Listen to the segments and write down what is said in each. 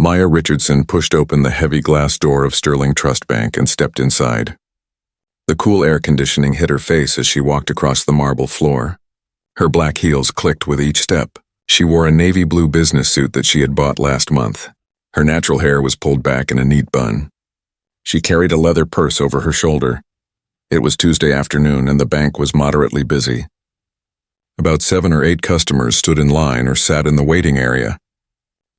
Maya Richardson pushed open the heavy glass door of Sterling Trust Bank and stepped inside. The cool air conditioning hit her face as she walked across the marble floor. Her black heels clicked with each step. She wore a navy blue business suit that she had bought last month. Her natural hair was pulled back in a neat bun. She carried a leather purse over her shoulder. It was Tuesday afternoon and the bank was moderately busy. About 7 or 8 customers stood in line or sat in the waiting area.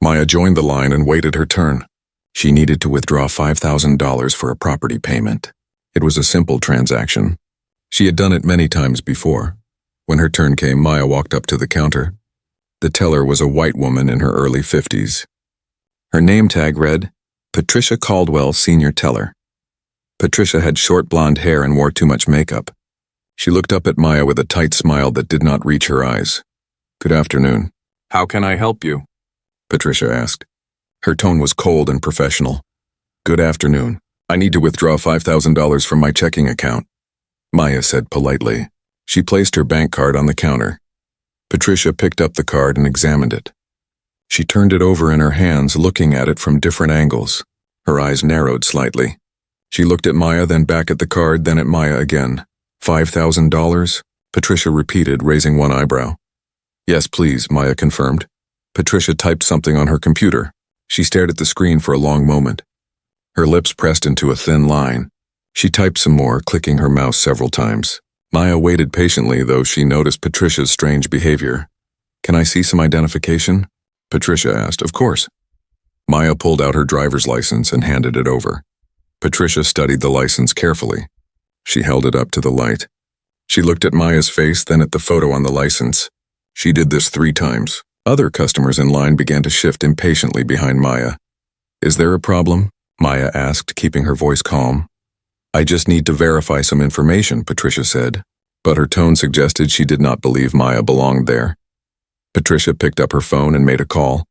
Maya joined the line and waited her turn. She needed to withdraw $5,000 for a property payment. It was a simple transaction. She had done it many times before. When her turn came, Maya walked up to the counter. The teller was a white woman in her early 50s. Her name tag read, Patricia Caldwell, Senior Teller. Patricia had short blonde hair and wore too much makeup. She looked up at Maya with a tight smile that did not reach her eyes. "Good afternoon. How can I help you?" Patricia asked. Her tone was cold and professional. "Good afternoon. I need to withdraw $5,000 from my checking account," Maya said politely. She placed her bank card on the counter. Patricia picked up the card and examined it. She turned it over in her hands, looking at it from different angles. Her eyes narrowed slightly. She looked at Maya, then back at the card, then at Maya again. $5,000? Patricia repeated, raising one eyebrow. "Yes, please," Maya confirmed. Patricia typed something on her computer. She stared at the screen for a long moment. Her lips pressed into a thin line. She typed some more, clicking her mouse several times. Maya waited patiently, though she noticed Patricia's strange behavior. "Can I see some identification?" Patricia asked. "Of course." Maya pulled out her driver's license and handed it over. Patricia studied the license carefully. She held it up to the light. She looked at Maya's face, then at the photo on the license. She did this 3 times. Other customers in line began to shift impatiently behind Maya. "Is there a problem?" Maya asked, keeping her voice calm. "I just need to verify some information," Patricia said, but her tone suggested she did not believe Maya belonged there. Patricia picked up her phone and made a call.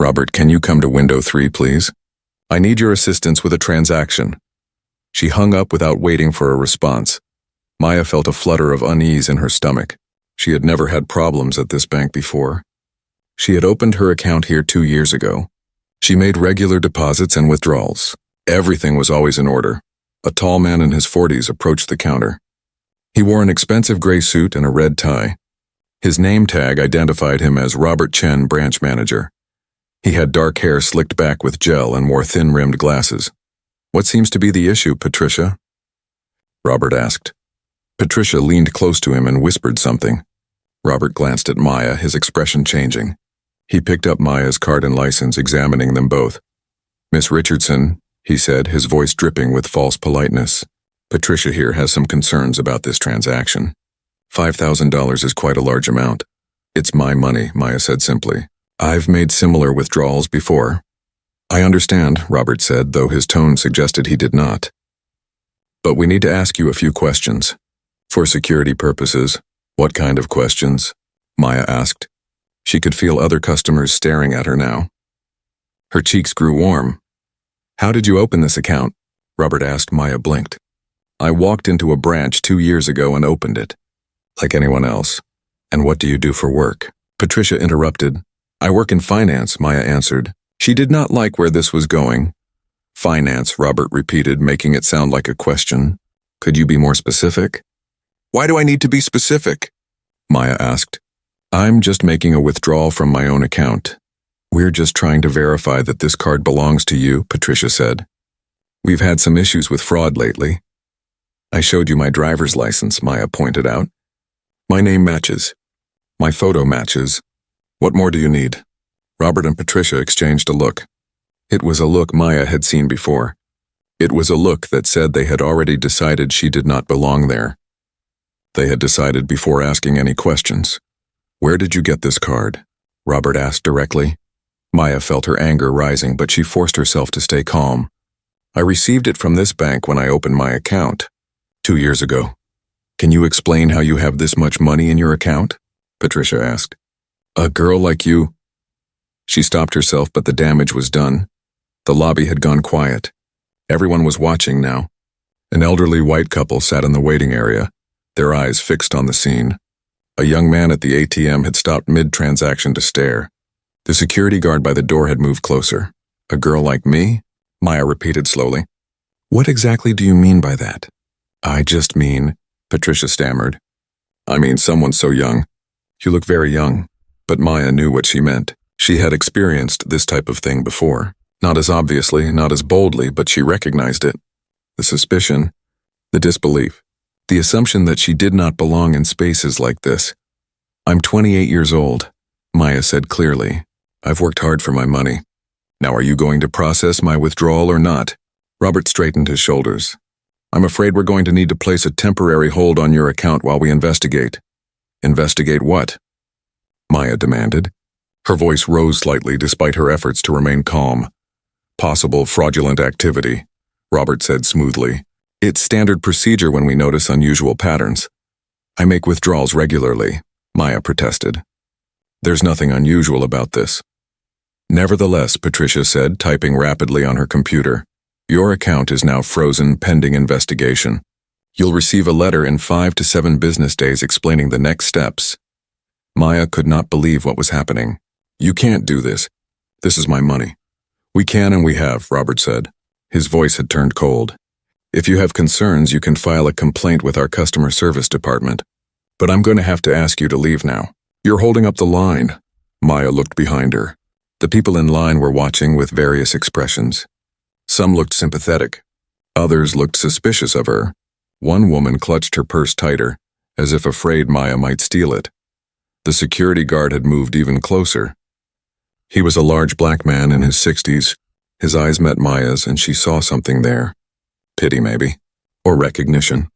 "Robert, can you come to window 3, please? I need your assistance with a transaction." She hung up without waiting for a response. Maya felt a flutter of unease in her stomach. She had never had problems at this bank before. She had opened her account here 2 years ago. She made regular deposits and withdrawals. Everything was always in order. A tall man in his 40s approached the counter. He wore an expensive gray suit and a red tie. His name tag identified him as Robert Chen, branch manager. He had dark hair slicked back with gel and wore thin-rimmed glasses. "What seems to be the issue, Patricia?" Robert asked. Patricia leaned close to him and whispered something. Robert glanced at Maya, his expression changing. He picked up Maya's card and license, examining them both. "Miss Richardson," he said, his voice dripping with false politeness, "Patricia here has some concerns about this transaction. $5,000 is quite a large amount." "It's my money," Maya said simply. "I've made similar withdrawals before." "I understand," Robert said, though his tone suggested he did not. "But we need to ask you a few questions. For security purposes." "What kind of questions?" Maya asked. She could feel other customers staring at her now. Her cheeks grew warm. "How did you open this account?" Robert asked. Maya blinked. "I walked into a branch 2 years ago and opened it. Like anyone else." "And what do you do for work?" Patricia interrupted. "I work in finance," Maya answered. She did not like where this was going. "Finance," Robert repeated, making it sound like a question. "Could you be more specific?" "Why do I need to be specific?" Maya asked. "I'm just making a withdrawal from my own account. We're just trying to verify that this card belongs to you," Patricia said. "We've had some issues with fraud lately." "I showed you my driver's license," Maya pointed out. "My name matches. My photo matches. What more do you need?" Robert and Patricia exchanged a look. It was a look Maya had seen before. It was a look that said they had already decided she did not belong there. They had decided before asking any questions. "Where did you get this card?" Robert asked directly. Maya felt her anger rising, but she forced herself to stay calm. "I received it from this bank when I opened my account 2 years ago." "Can you explain how you have this much money in your account?" Patricia asked. "A girl like you—" She stopped herself, but the damage was done. The lobby had gone quiet. Everyone was watching now. An elderly white couple sat in the waiting area, their eyes fixed on the scene. A young man at the ATM had stopped mid-transaction to stare. The security guard by the door had moved closer. A girl like me? Maya repeated slowly. What exactly do you mean by that? I just mean, Patricia stammered. I mean someone so young. You look very young. But Maya knew what she meant. She had experienced this type of thing before. Not as obviously, not as boldly, but she recognized it. The suspicion, the disbelief, the assumption that she did not belong in spaces like this. I'm 28 years old, Maya said clearly. I've worked hard for my money. Now are you going to process my withdrawal or not? Robert straightened his shoulders. I'm afraid we're going to need to place a temporary hold on your account while we investigate. Investigate what? Maya demanded. Her voice rose slightly despite her efforts to remain calm. Possible fraudulent activity, Robert said smoothly. It's standard procedure when we notice unusual patterns. I make withdrawals regularly, Maya protested. There's nothing unusual about this. Nevertheless, Patricia said, typing rapidly on her computer, your account is now frozen pending investigation. You'll receive a letter in 5 to 7 business days explaining the next steps. Maya could not believe what was happening. You can't do this. This is my money. We can and we have, Robert said. His voice had turned cold. If you have concerns, you can file a complaint with our customer service department. But I'm going to have to ask you to leave now. You're holding up the line. Maya looked behind her. The people in line were watching with various expressions. Some looked sympathetic. Others looked suspicious of her. One woman clutched her purse tighter, as if afraid Maya might steal it. The security guard had moved even closer. He was a large black man in his 60s. His eyes met Maya's and she saw something there. Pity maybe. Or recognition.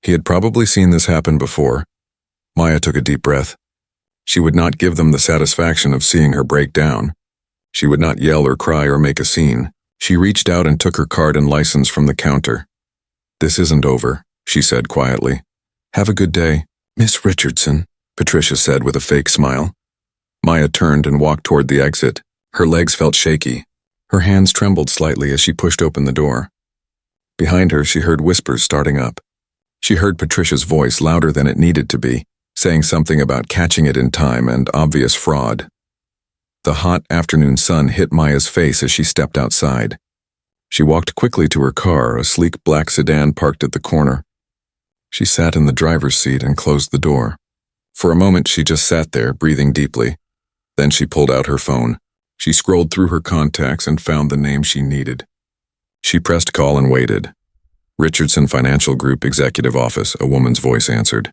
He had probably seen this happen before. Maya took a deep breath. She would not give them the satisfaction of seeing her break down. She would not yell or cry or make a scene. She reached out and took her card and license from the counter. This isn't over, she said quietly. Have a good day. Miss Richardson, Patricia said with a fake smile. Maya turned and walked toward the exit. Her legs felt shaky. Her hands trembled slightly as she pushed open the door. Behind her, she heard whispers starting up. She heard Patricia's voice louder than it needed to be, saying something about catching it in time and obvious fraud. The hot afternoon sun hit Maya's face as she stepped outside. She walked quickly to her car, a sleek black sedan parked at the corner. She sat in the driver's seat and closed the door. For a moment, she just sat there, breathing deeply. Then she pulled out her phone. She scrolled through her contacts and found the name she needed. She pressed call and waited. Richardson Financial Group Executive Office, a woman's voice answered.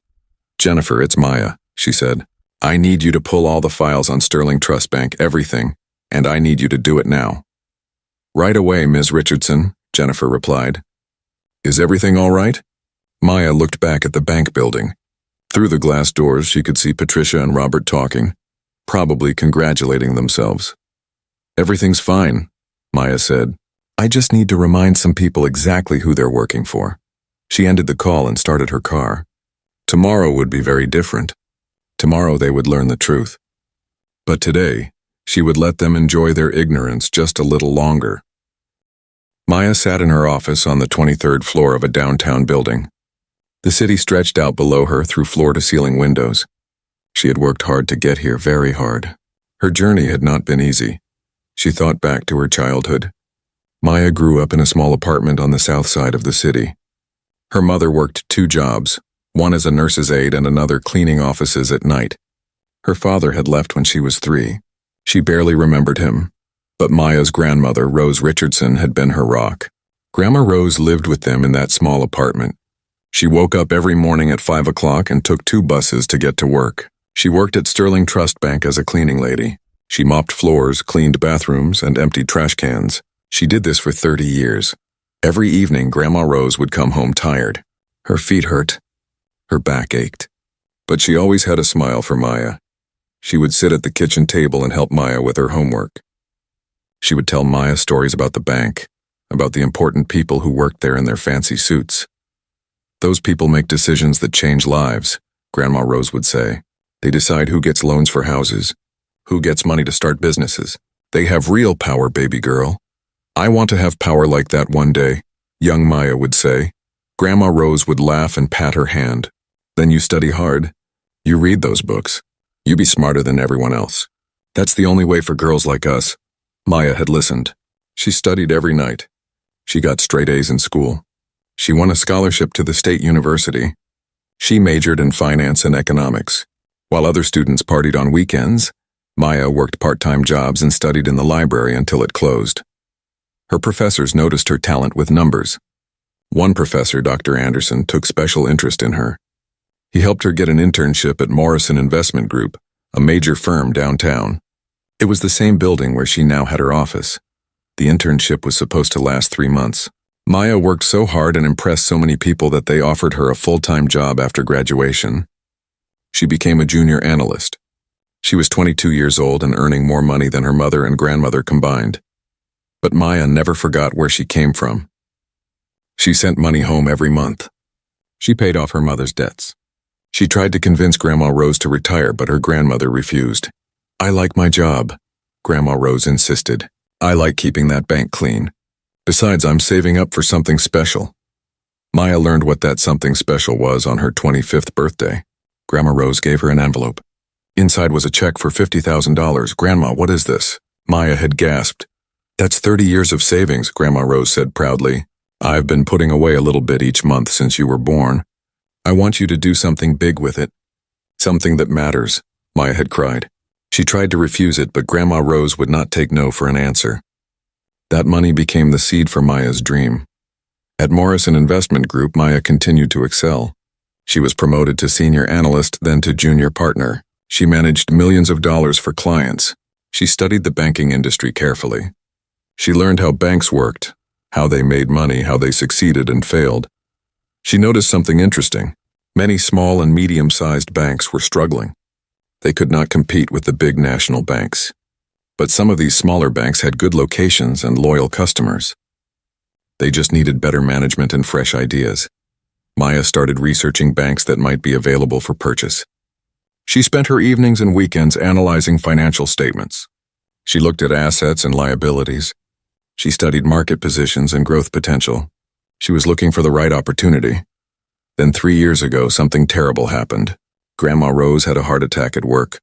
Jennifer, it's Maya, she said. I need you to pull all the files on Sterling Trust Bank, everything, and I need you to do it now. Right away, Ms. Richardson, Jennifer replied. Is everything all right? Maya looked back at the bank building. Through the glass doors, she could see Patricia and Robert talking, probably congratulating themselves. Everything's fine, Maya said. I just need to remind some people exactly who they're working for. She ended the call and started her car. Tomorrow would be very different. Tomorrow they would learn the truth. But today, she would let them enjoy their ignorance just a little longer. Maya sat in her office on the 23rd floor of a downtown building. The city stretched out below her through floor-to-ceiling windows. She had worked hard to get here, very hard. Her journey had not been easy. She thought back to her childhood. Maya grew up in a small apartment on the south side of the city. Her mother worked 2 jobs, one as a nurse's aide and another cleaning offices at night. Her father had left when she was 3. She barely remembered him, but Maya's grandmother, Rose Richardson, had been her rock. Grandma Rose lived with them in that small apartment. She woke up every morning at 5 o'clock and took 2 buses to get to work. She worked at Sterling Trust Bank as a cleaning lady. She mopped floors, cleaned bathrooms, and emptied trash cans. She did this for 30 years. Every evening, Grandma Rose would come home tired. Her feet hurt. Her back ached. But she always had a smile for Maya. She would sit at the kitchen table and help Maya with her homework. She would tell Maya stories about the bank, about the important people who worked there in their fancy suits. Those people make decisions that change lives, Grandma Rose would say. They decide who gets loans for houses, who gets money to start businesses. They have real power, baby girl. I want to have power like that one day, young Maya would say. Grandma Rose would laugh and pat her hand. Then you study hard. You read those books. You be smarter than everyone else. That's the only way for girls like us. Maya had listened. She studied every night. She got straight A's in school. She won a scholarship to the state university. She majored in finance and economics. While other students partied on weekends, Maya worked part-time jobs and studied in the library until it closed. Her professors noticed her talent with numbers. One professor, Dr. Anderson, took special interest in her. He helped her get an internship at Morrison Investment Group, a major firm downtown. It was the same building where she now had her office. The internship was supposed to last 3 months. Maya worked so hard and impressed so many people that they offered her a full-time job after graduation. She became a junior analyst. She was 22 years old and earning more money than her mother and grandmother combined. But Maya never forgot where she came from. She sent money home every month. She paid off her mother's debts. She tried to convince Grandma Rose to retire, but her grandmother refused. "I like my job," Grandma Rose insisted. "I like keeping that bank clean. Besides, I'm saving up for something special." Maya learned what that something special was on her 25th birthday. Grandma Rose gave her an envelope. Inside was a check for $50,000. "Grandma, what is this?" Maya had gasped. "That's 30 years of savings," Grandma Rose said proudly. "I've been putting away a little bit each month since you were born. I want you to do something big with it. Something that matters," Maya had cried. She tried to refuse it, but Grandma Rose would not take no for an answer. That money became the seed for Maya's dream. At Morrison Investment Group, Maya continued to excel. She was promoted to senior analyst, then to junior partner. She managed millions of dollars for clients. She studied the banking industry carefully. She learned how banks worked, how they made money, how they succeeded and failed. She noticed something interesting. Many small and medium-sized banks were struggling. They could not compete with the big national banks. But some of these smaller banks had good locations and loyal customers. They just needed better management and fresh ideas. Maya started researching banks that might be available for purchase. She spent her evenings and weekends analyzing financial statements. She looked at assets and liabilities. She studied market positions and growth potential. She was looking for the right opportunity. Then 3 years ago, something terrible happened. Grandma Rose had a heart attack at work.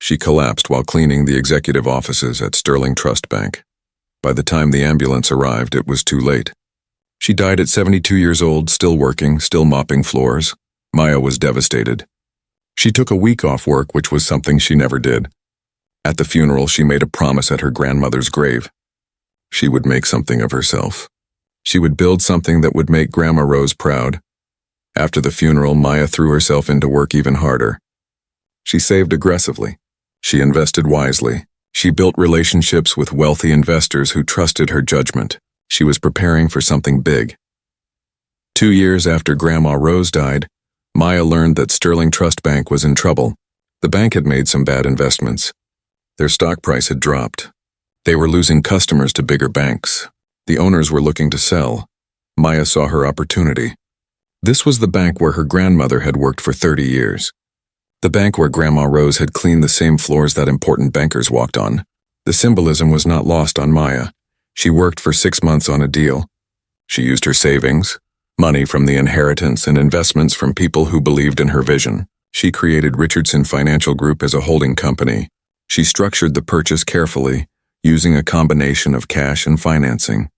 She collapsed while cleaning the executive offices at Sterling Trust Bank. By the time the ambulance arrived, it was too late. She died at 72 years old, still working, still mopping floors. Maya was devastated. She took a week off work, which was something she never did. At the funeral, she made a promise at her grandmother's grave. She would make something of herself. She would build something that would make Grandma Rose proud. After the funeral, Maya threw herself into work even harder. She saved aggressively. She invested wisely. She built relationships with wealthy investors who trusted her judgment. She was preparing for something big. 2 years after Grandma Rose died, Maya learned that Sterling Trust Bank was in trouble. The bank had made some bad investments. Their stock price had dropped. They were losing customers to bigger banks. The owners were looking to sell. Maya saw her opportunity. This was the bank where her grandmother had worked for 30 years. The bank where Grandma Rose had cleaned the same floors that important bankers walked on. The symbolism was not lost on Maya. She worked for 6 months on a deal. She used her savings, money from the inheritance, and investments from people who believed in her vision. She created Richardson Financial Group as a holding company. She structured the purchase carefully, using a combination of cash and financing.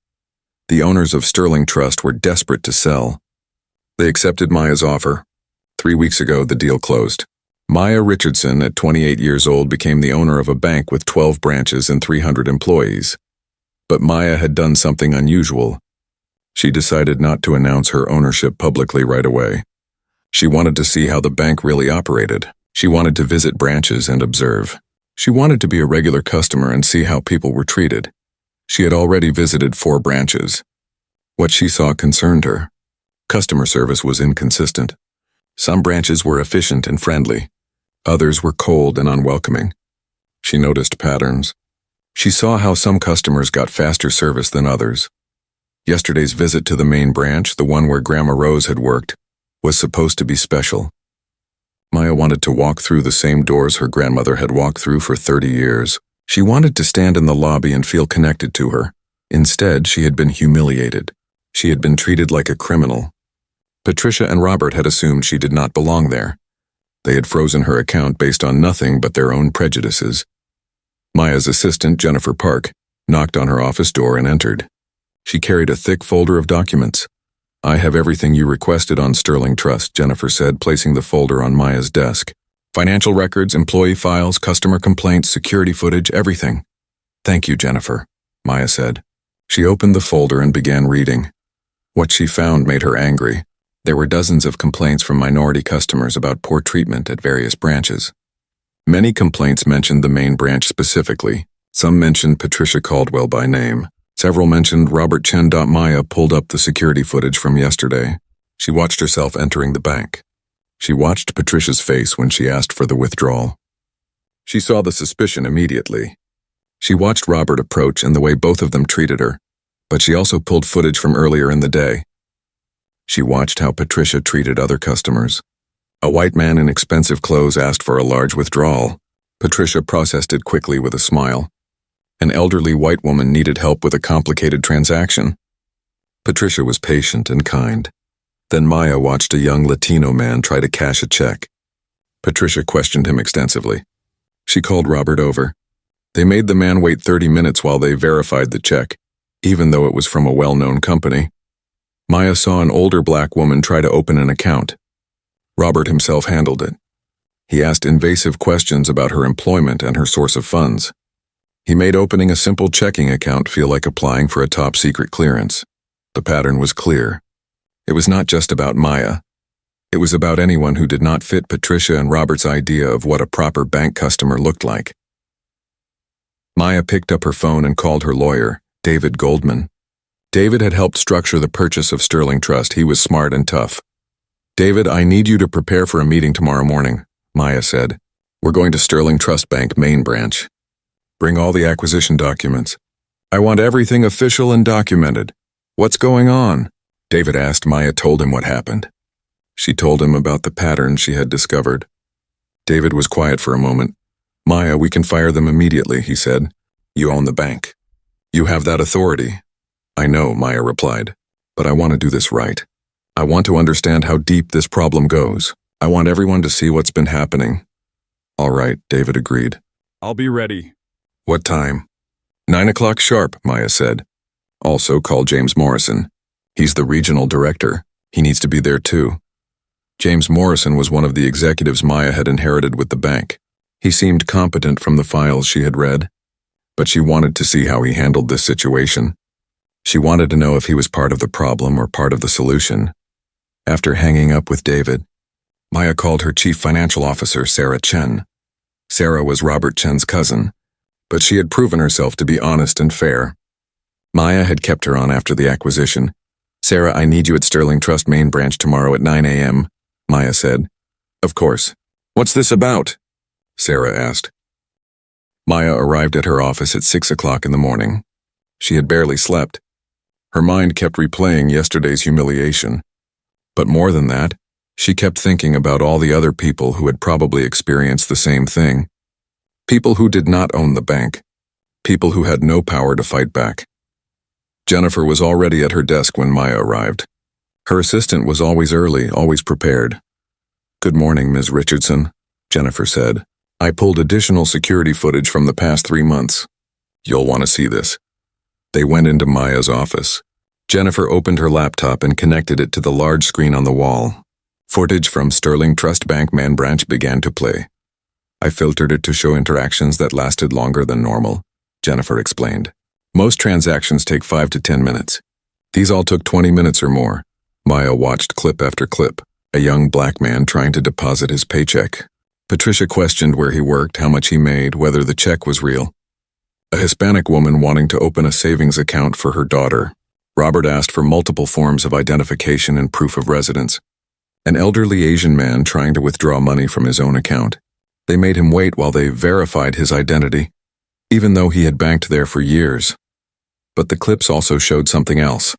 The owners of Sterling Trust were desperate to sell. They accepted Maya's offer. 3 weeks ago, the deal closed. Maya Richardson, at 28 years old, became the owner of a bank with 12 branches and 300 employees. But Maya had done something unusual. She decided not to announce her ownership publicly right away. She wanted to see how the bank really operated. She wanted to visit branches and observe. She wanted to be a regular customer and see how people were treated. She had already visited 4 branches. What she saw concerned her. Customer service was inconsistent. Some branches were efficient and friendly. Others were cold and unwelcoming. She noticed patterns. She saw how some customers got faster service than others. Yesterday's visit to the main branch, the one where Grandma Rose had worked, was supposed to be special. Maya wanted to walk through the same doors her grandmother had walked through for 30 years. She wanted to stand in the lobby and feel connected to her. Instead, she had been humiliated. She had been treated like a criminal. Patricia and Robert had assumed she did not belong there. They had frozen her account based on nothing but their own prejudices. Maya's assistant, Jennifer Park, knocked on her office door and entered. She carried a thick folder of documents. "I have everything you requested on Sterling Trust," Jennifer said, placing the folder on Maya's desk. "Financial records, employee files, customer complaints, security footage, everything." "Thank you, Jennifer," Maya said. She opened the folder and began reading. What she found made her angry. There were dozens of complaints from minority customers about poor treatment at various branches. Many complaints mentioned the main branch specifically. Some mentioned Patricia Caldwell by name. Several mentioned Robert Chen. Maya pulled up the security footage from yesterday. She watched herself entering the bank. She watched Patricia's face when she asked for the withdrawal. She saw the suspicion immediately. She watched Robert approach and the way both of them treated her, but she also pulled footage from earlier in the day. She watched how Patricia treated other customers. A white man in expensive clothes asked for a large withdrawal. Patricia processed it quickly with a smile. An elderly white woman needed help with a complicated transaction. Patricia was patient and kind. Then Maya watched a young Latino man try to cash a check. Patricia questioned him extensively. She called Robert over. They made the man wait 30 minutes while they verified the check, even though it was from a well-known company. Maya saw an older black woman try to open an account. Robert himself handled it. He asked invasive questions about her employment and her source of funds. He made opening a simple checking account feel like applying for a top-secret clearance. The pattern was clear. It was not just about Maya. It was about anyone who did not fit Patricia and Robert's idea of what a proper bank customer looked like. Maya picked up her phone and called her lawyer, David Goldman. David had helped structure the purchase of Sterling Trust. He was smart and tough. "David, I need you to prepare for a meeting tomorrow morning," Maya said. "We're going to Sterling Trust Bank main branch. Bring all the acquisition documents. I want everything official and documented." "What's going on?" David asked. Maya told him what happened. She told him about the pattern she had discovered. David was quiet for a moment. "Maya, we can fire them immediately," he said. "You own the bank. You have that authority." "I know," Maya replied, "but I want to do this right. I want to understand how deep this problem goes. I want everyone to see what's been happening." "All right," David agreed. "I'll be ready." "What time?" 9 o'clock sharp, Maya said. "Also call James Morrison. He's the regional director. He needs to be there too." James Morrison was one of the executives Maya had inherited with the bank. He seemed competent from the files she had read, but she wanted to see how he handled this situation. She wanted to know if he was part of the problem or part of the solution. After hanging up with David, Maya called her chief financial officer, Sarah Chen. Sarah was Robert Chen's cousin, but she had proven herself to be honest and fair. Maya had kept her on after the acquisition. "Sarah, I need you at Sterling Trust main branch tomorrow at 9 a.m., Maya said. "Of course. What's this about?" Sarah asked. Maya arrived at her office at 6 o'clock in the morning. She had barely slept. Her mind kept replaying yesterday's humiliation. But more than that, she kept thinking about all the other people who had probably experienced the same thing. People who did not own the bank. People who had no power to fight back. Jennifer was already at her desk when Maya arrived. Her assistant was always early, always prepared. "Good morning, Ms. Richardson," Jennifer said. "I pulled additional security footage from the past 3 months. You'll want to see this." They went into Maya's office. Jennifer opened her laptop and connected it to the large screen on the wall. Footage from Sterling Trust Bank main branch began to play. "I filtered it to show interactions that lasted longer than normal," Jennifer explained. "Most transactions take 5 to 10 minutes. These all took 20 minutes or more." Maya watched clip after clip. A young black man trying to deposit his paycheck. Patricia questioned where he worked, how much he made, whether the check was real. A Hispanic woman wanting to open a savings account for her daughter. Robert asked for multiple forms of identification and proof of residence. An elderly Asian man trying to withdraw money from his own account. They made him wait while they verified his identity, even though he had banked there for years. But the clips also showed something else.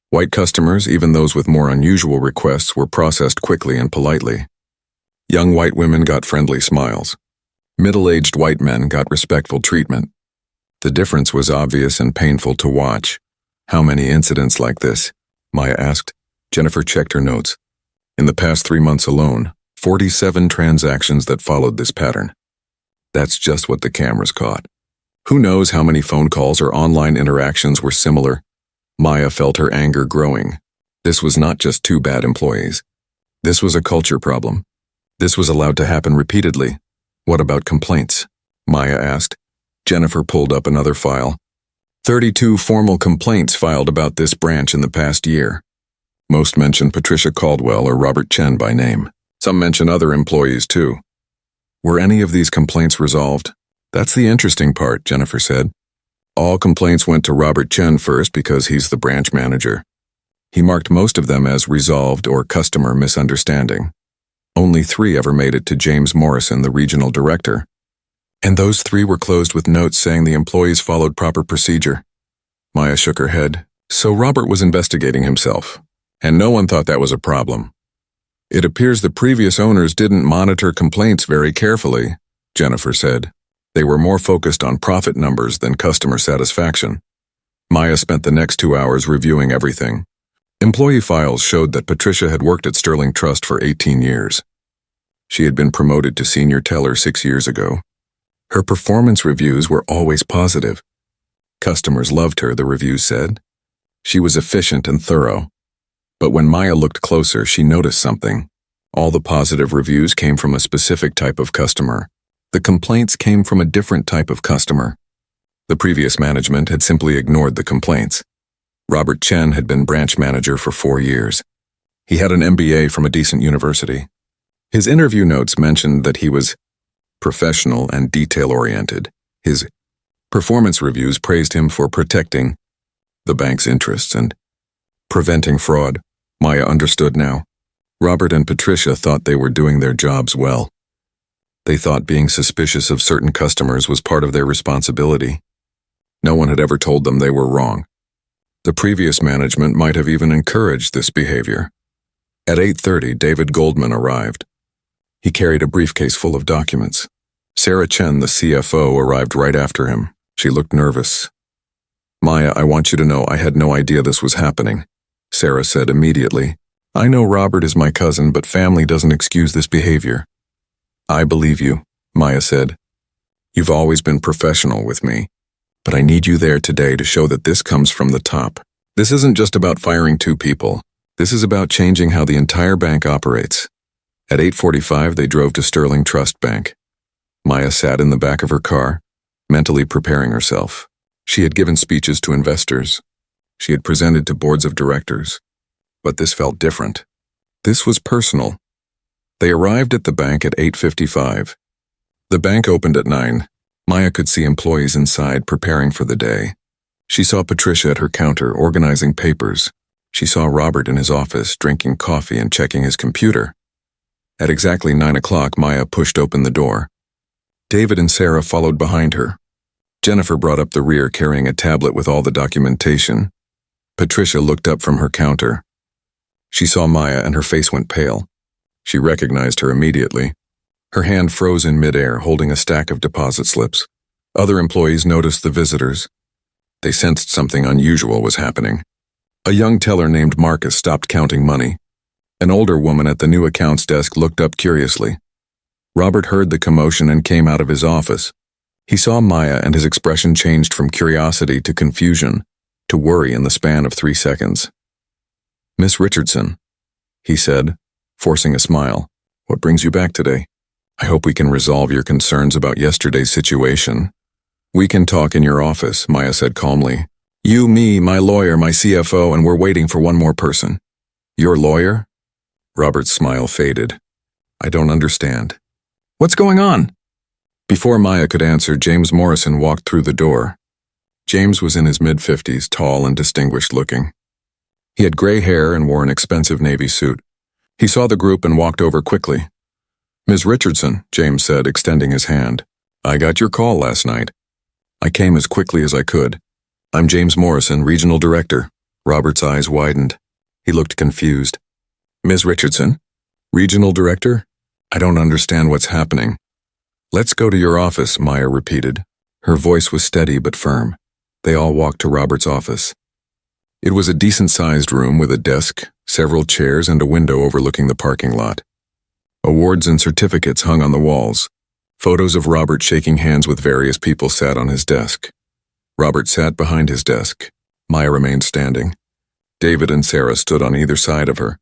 White customers, even those with more unusual requests, were processed quickly and politely. Young white women got friendly smiles. Middle-aged white men got respectful treatment. The difference was obvious and painful to watch. "How many incidents like this?" Maya asked. Jennifer checked her notes. In the past 3 months alone, 47 transactions that followed this pattern. That's just what the cameras caught. Who knows how many phone calls or online interactions were similar? Maya felt her anger growing. This was not just two bad employees. This was a culture problem. This was allowed to happen repeatedly. What about complaints? Maya asked. Jennifer pulled up another file. 32 formal complaints filed about this branch in the past year. Most mention Patricia Caldwell or Robert Chen by name. Some mention other employees too. Were any of these complaints resolved? That's the interesting part, Jennifer said. All complaints went to Robert Chen first because he's the branch manager. He marked most of them as resolved or customer misunderstanding. Only 3 ever made it to James Morrison, the regional director. And those 3 were closed with notes saying the employees followed proper procedure. Maya shook her head. So Robert was investigating himself, and no one thought that was a problem. It appears the previous owners didn't monitor complaints very carefully, Jennifer said. They were more focused on profit numbers than customer satisfaction. Maya spent the next 2 hours reviewing everything. Employee files showed that Patricia had worked at Sterling Trust for 18 years. She had been promoted to senior teller 6 years ago. Her performance reviews were always positive. Customers loved her, the reviews said. She was efficient and thorough. But when Maya looked closer, she noticed something. All the positive reviews came from a specific type of customer. The complaints came from a different type of customer. The previous management had simply ignored the complaints. Robert Chen had been branch manager for 4 years. He had an MBA from a decent university. His interview notes mentioned that he was professional and detail-oriented. His performance reviews praised him for protecting the bank's interests and preventing fraud. Maya understood now. Robert and Patricia thought they were doing their jobs well. They thought being suspicious of certain customers was part of their responsibility. No one had ever told them they were wrong. The previous management might have even encouraged this behavior. At 8:30, David Goldman arrived. He carried a briefcase full of documents. Sarah Chen, the CFO, arrived right after him. She looked nervous. Maya, I want you to know I had no idea this was happening, Sarah said immediately. I know Robert is my cousin, but family doesn't excuse this behavior. I believe you, Maya said. You've always been professional with me. But I need you there today to show that this comes from the top. This isn't just about firing 2 people. This is about changing how the entire bank operates. At 8:45, they drove to Sterling Trust Bank. Maya sat in the back of her car, mentally preparing herself. She had given speeches to investors. She had presented to boards of directors. But this felt different. This was personal. They arrived at the bank at 8:55. The bank opened at 9. Maya could see employees inside preparing for the day. She saw Patricia at her counter organizing papers. She saw Robert in his office drinking coffee and checking his computer. At exactly 9 o'clock, Maya pushed open the door. David and Sarah followed behind her. Jennifer brought up the rear carrying a tablet with all the documentation. Patricia looked up from her counter. She saw Maya and her face went pale. She recognized her immediately. Her hand froze in midair, holding a stack of deposit slips. Other employees noticed the visitors. They sensed something unusual was happening. A young teller named Marcus stopped counting money. An older woman at the new accounts desk looked up curiously. Robert heard the commotion and came out of his office. He saw Maya and his expression changed from curiosity to confusion, to worry in the span of 3 seconds. Miss Richardson, he said, forcing a smile. What brings you back today? I hope we can resolve your concerns about yesterday's situation. We can talk in your office, Maya said calmly. You, me, my lawyer, my CFO, and we're waiting for one more person. Your lawyer? Robert's smile faded. I don't understand. What's going on? Before Maya could answer, James Morrison walked through the door. James was in his mid-50s, tall and distinguished looking. He had gray hair and wore an expensive navy suit. He saw the group and walked over quickly. Ms. Richardson, James said, extending his hand. I got your call last night. I came as quickly as I could. I'm James Morrison, Regional Director. Robert's eyes widened. He looked confused. Ms. Richardson? Regional Director? I don't understand what's happening. Let's go to your office, Maya repeated. Her voice was steady but firm. They all walked to Robert's office. It was a decent-sized room with a desk, several chairs, and a window overlooking the parking lot. Awards and certificates hung on the walls. Photos of Robert shaking hands with various people sat on his desk. Robert sat behind his desk. Maya remained standing. David and Sarah stood on either side of her.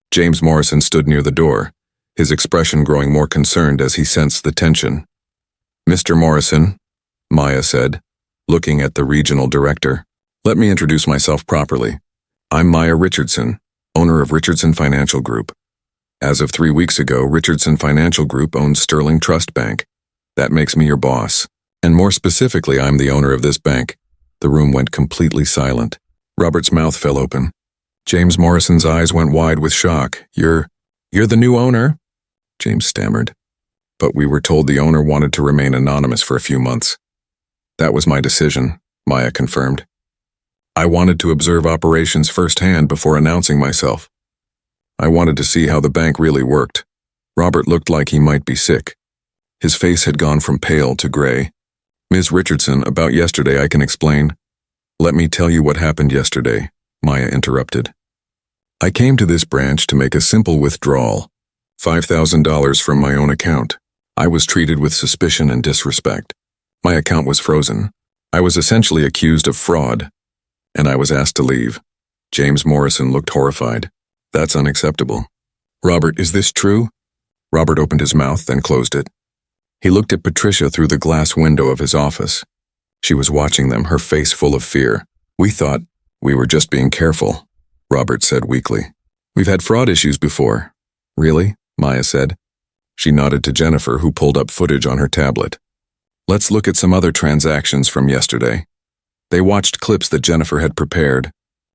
James Morrison stood near the door, his expression growing more concerned as he sensed the tension. "Mr. Morrison," Maya said, looking at the regional director. "Let me introduce myself properly. I'm Maya Richardson, owner of Richardson Financial Group. As of 3 weeks ago, Richardson Financial Group owns Sterling Trust Bank. That makes me your boss. And more specifically, I'm the owner of this bank." The room went completely silent. Robert's mouth fell open. James Morrison's eyes went wide with shock. You're the new owner?" James stammered. "But we were told the owner wanted to remain anonymous for a few months." "That was my decision," Maya confirmed. "I wanted to observe operations firsthand before announcing myself. I wanted to see how the bank really worked." Robert looked like he might be sick. His face had gone from pale to gray. "Ms. Richardson, about yesterday I can explain." "Let me tell you what happened yesterday," Maya interrupted. "I came to this branch to make a simple withdrawal, $5,000 from my own account. I was treated with suspicion and disrespect. My account was frozen. I was essentially accused of fraud, and I was asked to leave." James Morrison looked horrified. "That's unacceptable." "Robert, is this true?" Robert opened his mouth, then closed it. He looked at Patricia through the glass window of his office. She was watching them, her face full of fear. "We thought we were just being careful," Robert said weakly. "We've had fraud issues before." "Really?" Maya said. She nodded to Jennifer, who pulled up footage on her tablet. "Let's look at some other transactions from yesterday." They watched clips that Jennifer had prepared.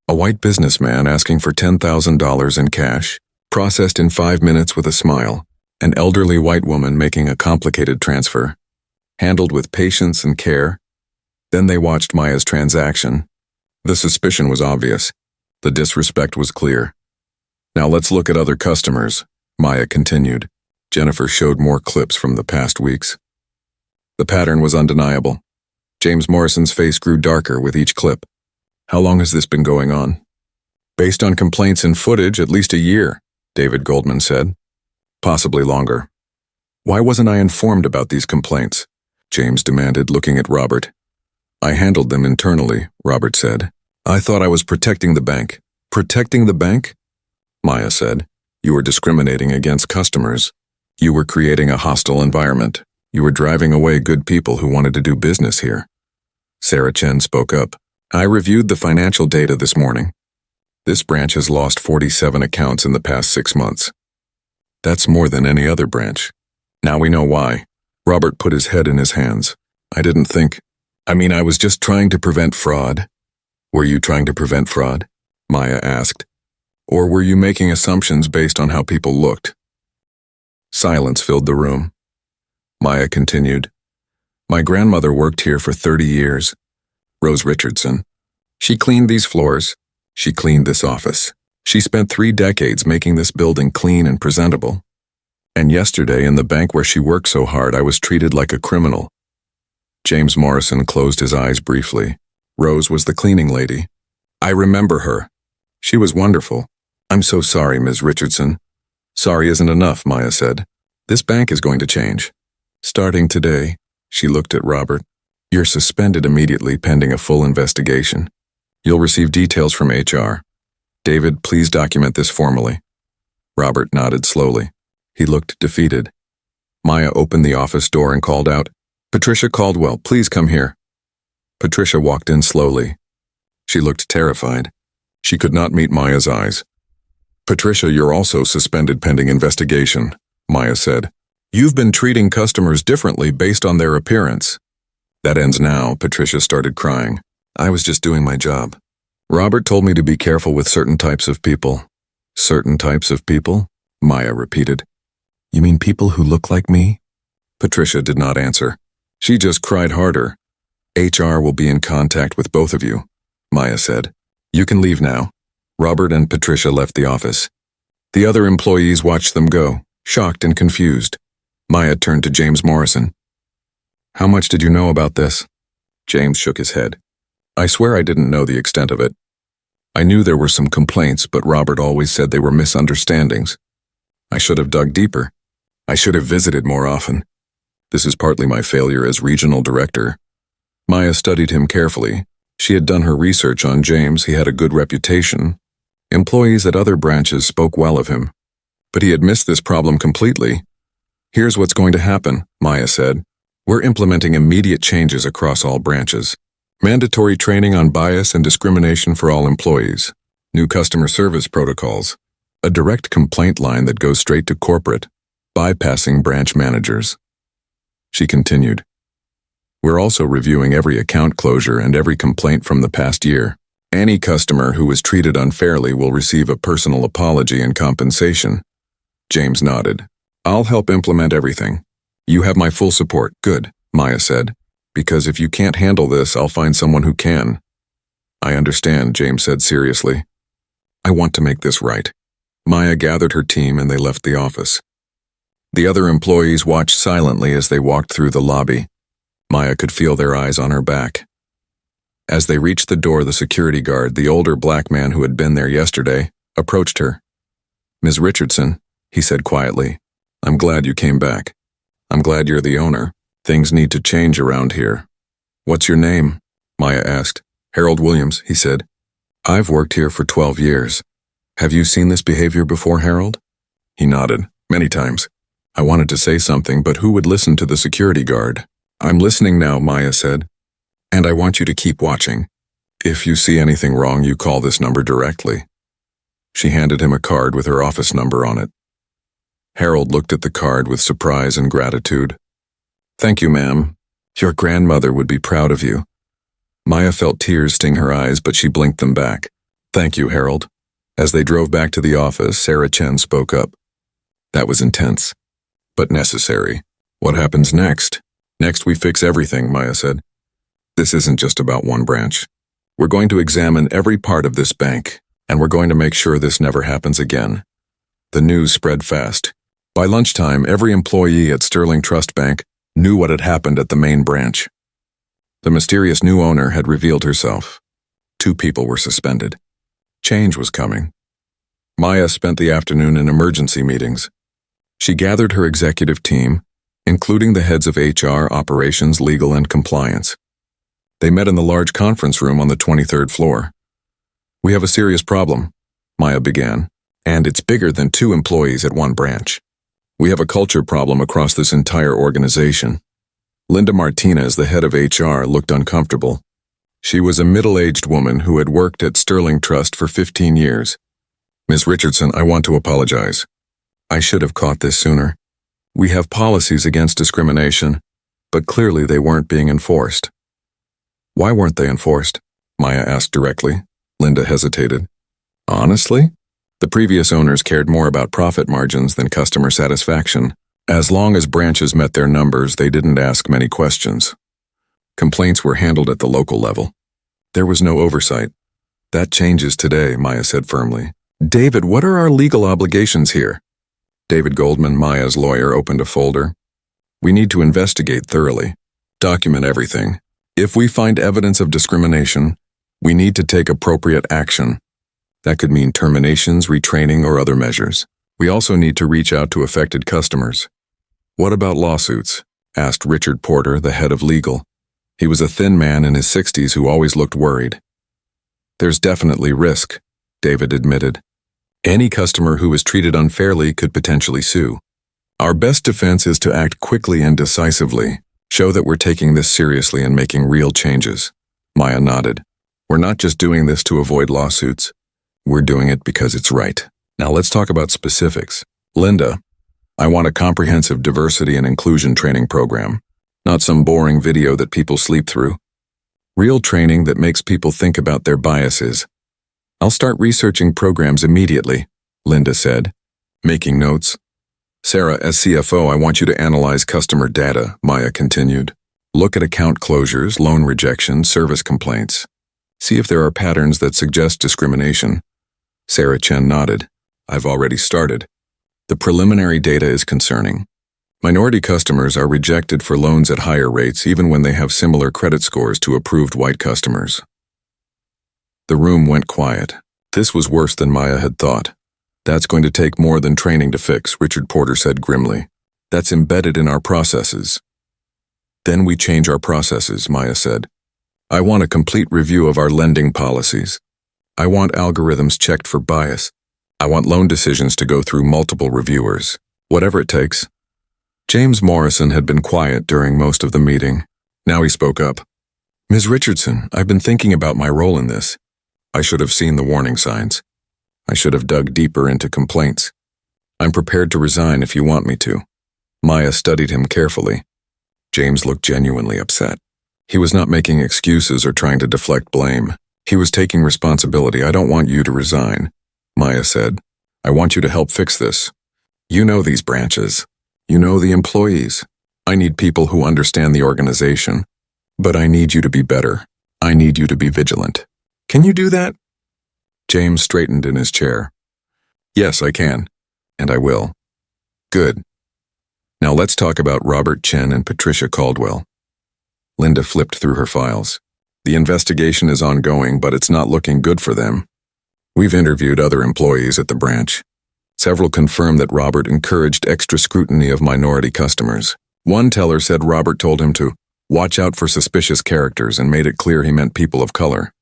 A white businessman asking for $10,000 in cash, processed in 5 minutes with a smile. An elderly white woman making a complicated transfer, handled with patience and care. Then they watched Maya's transaction. The suspicion was obvious. The disrespect was clear. "Now let's look at other customers," Maya continued. Jennifer showed more clips from the past weeks. The pattern was undeniable. James Morrison's face grew darker with each clip. "How long has this been going on?" "Based on complaints and footage, at least a year," David Goldman said. "Possibly longer." "Why wasn't I informed about these complaints?" James demanded, looking at Robert. "I handled them internally," Robert said. "I thought I was protecting the bank." "Protecting the bank?" Maya said. "You were discriminating against customers. You were creating a hostile environment. You were driving away good people who wanted to do business here." Sarah Chen spoke up. "I reviewed the financial data this morning. This branch has lost 47 accounts in the past 6 months. That's more than any other branch. Now we know why." Robert put his head in his hands. "I didn't think. I was just trying to prevent fraud." "Were you trying to prevent fraud?" Maya asked. "Or were you making assumptions based on how people looked?" Silence filled the room. Maya continued. "My grandmother worked here for 30 years. Rose Richardson. She cleaned these floors. She cleaned this office. She spent 3 decades making this building clean and presentable. And yesterday, in the bank where she worked so hard, I was treated like a criminal." James Morrison closed his eyes briefly. "Rose was the cleaning lady. I remember her. She was wonderful. I'm so sorry, Ms. Richardson." "Sorry isn't enough," Maya said. "This bank is going to change. Starting today," she looked at Robert, "you're suspended immediately pending a full investigation. You'll receive details from HR. David, please document this formally." Robert nodded slowly. He looked defeated. Maya opened the office door and called out, "Patricia Caldwell, please come here." Patricia walked in slowly. She looked terrified. She could not meet Maya's eyes. "Patricia, you're also suspended pending investigation," Maya said. "You've been treating customers differently based on their appearance." "That ends now," Patricia started crying. "I was just doing my job. Robert told me to be careful with certain types of people." "Certain types of people?" Maya repeated. "You mean people who look like me?" Patricia did not answer. She just cried harder. "HR will be in contact with both of you," Maya said. "You can leave now." Robert and Patricia left the office. The other employees watched them go, shocked and confused. Maya turned to James Morrison. "How much did you know about this?" James shook his head. "I swear I didn't know the extent of it. I knew there were some complaints, but Robert always said they were misunderstandings. I should have dug deeper. I should have visited more often. This is partly my failure as regional director. Maya studied him carefully. She had done her research on James. He had a good reputation. Employees at other branches spoke well of him. But he had missed this problem completely. Here's what's going to happen, Maya said. We're implementing immediate changes across all branches. Mandatory training on bias and discrimination for all employees. New customer service protocols. A direct complaint line that goes straight to corporate, bypassing branch managers. She continued. We're also reviewing every account closure and every complaint from the past year. Any customer who was treated unfairly will receive a personal apology and compensation. James nodded. I'll help implement everything. You have my full support. Good, Maya said. Because if you can't handle this, I'll find someone who can. I understand, James said seriously. I want to make this right. Maya gathered her team and they left the office. The other employees watched silently as they walked through the lobby. Maya could feel their eyes on her back. As they reached the door, the security guard, the older black man who had been there yesterday, approached her. Ms. Richardson, he said quietly, I'm glad you came back. I'm glad you're the owner. Things need to change around here. What's your name? Maya asked. Harold Williams, he said. I've worked here for 12 years. Have you seen this behavior before, Harold? He nodded, many times. I wanted to say something, but who would listen to the security guard? I'm listening now, Maya said. And I want you to keep watching. If you see anything wrong, you call this number directly. She handed him a card with her office number on it. Harold looked at the card with surprise and gratitude. Thank you, ma'am. Your grandmother would be proud of you. Maya felt tears sting her eyes, but she blinked them back. Thank you, Harold. As they drove back to the office, Sarah Chen spoke up. That was intense, but necessary. What happens next? Next we fix everything, Maya said. This isn't just about one branch. We're going to examine every part of this bank, and we're going to make sure this never happens again. The news spread fast. By lunchtime, every employee at Sterling Trust Bank knew what had happened at the main branch. The mysterious new owner had revealed herself. 2 people were suspended. Change was coming. Maya spent the afternoon in emergency meetings. She gathered her executive team, including the heads of HR, operations, legal, and compliance. They met in the large conference room on the 23rd floor. We have a serious problem, Maya began, and it's bigger than 2 employees at one branch. We have a culture problem across this entire organization. Linda Martinez, the head of HR, looked uncomfortable. She was a middle-aged woman who had worked at Sterling Trust for 15 years. Ms. Richardson, I want to apologize. I should have caught this sooner. We have policies against discrimination, but clearly they weren't being enforced. Why weren't they enforced? Maya asked directly. Linda hesitated. Honestly? The previous owners cared more about profit margins than customer satisfaction. As long as branches met their numbers, they didn't ask many questions. Complaints were handled at the local level. There was no oversight. That changes today, Maya said firmly. David, what are our legal obligations here? David Goldman, Maya's lawyer, opened a folder. We need to investigate thoroughly. Document everything. If we find evidence of discrimination, we need to take appropriate action. That could mean terminations, retraining, or other measures. We also need to reach out to affected customers. What about lawsuits? Asked Richard Porter, the head of legal. He was a thin man in his 60s who always looked worried. There's definitely risk, David admitted. Any customer who is treated unfairly could potentially sue. Our best defense is to act quickly and decisively, show that we're taking this seriously and making real changes. Maya nodded. We're not just doing this to avoid lawsuits. We're doing it because it's right. Now let's talk about specifics. Linda, I want a comprehensive diversity and inclusion training program, not some boring video that people sleep through. Real training that makes people think about their biases. I'll start researching programs immediately, Linda said, making notes. Sarah, as CFO, I want you to analyze customer data, Maya continued. Look at account closures, loan rejection, service complaints. See if there are patterns that suggest discrimination. Sarah Chen nodded. I've already started. The preliminary data is concerning. Minority customers are rejected for loans at higher rates even when they have similar credit scores to approved white customers. The room went quiet. This was worse than Maya had thought. That's going to take more than training to fix, Richard Porter said grimly. That's embedded in our processes. Then we change our processes, Maya said. I want a complete review of our lending policies. I want algorithms checked for bias. I want loan decisions to go through multiple reviewers. Whatever it takes. James Morrison had been quiet during most of the meeting. Now he spoke up. Ms. Richardson, I've been thinking about my role in this. I should have seen the warning signs. I should have dug deeper into complaints. I'm prepared to resign if you want me to. Maya studied him carefully. James looked genuinely upset. He was not making excuses or trying to deflect blame. He was taking responsibility. I don't want you to resign, Maya said. I want you to help fix this. You know these branches. You know the employees. I need people who understand the organization. But I need you to be better. I need you to be vigilant. Can you do that? James straightened in his chair. Yes, I can. And I will. Good. Now let's talk about Robert Chen and Patricia Caldwell. Linda flipped through her files. The investigation is ongoing, but it's not looking good for them. We've interviewed other employees at the branch. Several confirmed that Robert encouraged extra scrutiny of minority customers. One teller said Robert told him to watch out for suspicious characters and made it clear he meant people of color.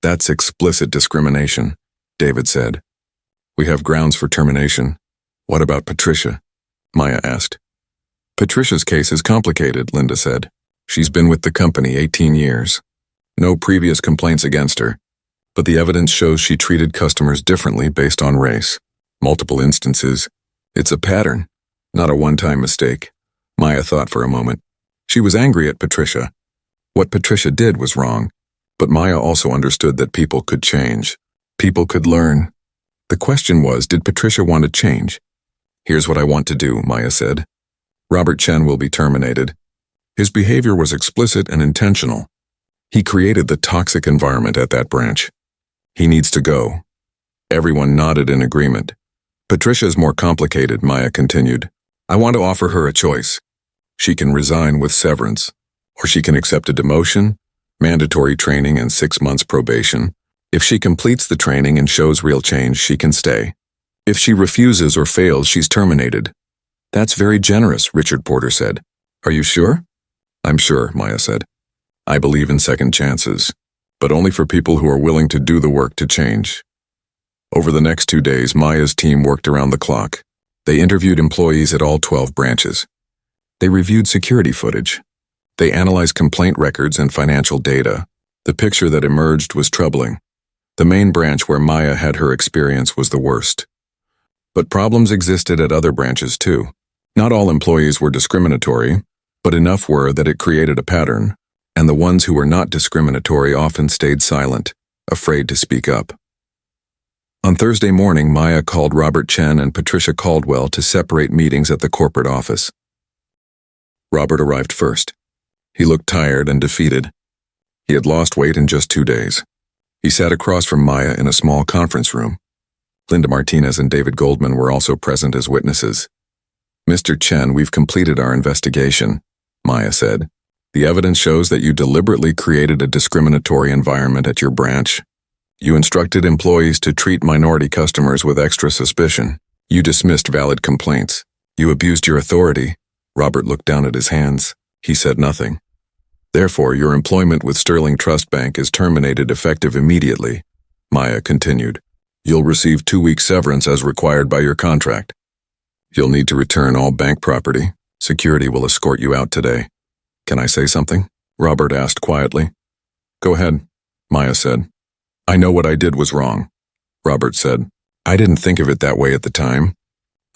That's explicit discrimination, David said. We have grounds for termination. What about Patricia? Maya asked. Patricia's case is complicated, Linda said. She's been with the company 18 years. No previous complaints against her, but the evidence shows she treated customers differently based on race. Multiple instances. It's a pattern, not a one-time mistake. Maya thought for a moment. She was angry at Patricia. What Patricia did was wrong, but Maya also understood that people could change. People could learn. The question was, did Patricia want to change? Here's what I want to do, Maya said. Robert Chen will be terminated. His behavior was explicit and intentional. He created the toxic environment at that branch. He needs to go. Everyone nodded in agreement. Patricia's more complicated, Maya continued. I want to offer her a choice. She can resign with severance, or she can accept a demotion, mandatory training, and 6 months probation. If she completes the training and shows real change, she can stay. If she refuses or fails, she's terminated. That's very generous, Richard Porter said. Are you sure? I'm sure, Maya said. I believe in second chances, but only for people who are willing to do the work to change. Over the next 2 days, Maya's team worked around the clock. They interviewed employees at all 12 branches. They reviewed security footage. They analyzed complaint records and financial data. The picture that emerged was troubling. The main branch where Maya had her experience was the worst. But problems existed at other branches too. Not all employees were discriminatory, but enough were that it created a pattern, and the ones who were not discriminatory often stayed silent, afraid to speak up. On Thursday morning, Maya called Robert Chen and Patricia Caldwell to separate meetings at the corporate office. Robert arrived first. He looked tired and defeated. He had lost weight in just 2 days. He sat across from Maya in a small conference room. Linda Martinez and David Goldman were also present as witnesses. Mr. Chen, we've completed our investigation, Maya said. The evidence shows that you deliberately created a discriminatory environment at your branch. You instructed employees to treat minority customers with extra suspicion. You dismissed valid complaints. You abused your authority. Robert looked down at his hands. He said nothing. Therefore, your employment with Sterling Trust Bank is terminated effective immediately, Maya continued. You'll receive 2 weeks severance as required by your contract. You'll need to return all bank property. Security will escort you out today. Can I say something? Robert asked quietly. Go ahead, Maya said. I know what I did was wrong, Robert said. I didn't think of it that way at the time.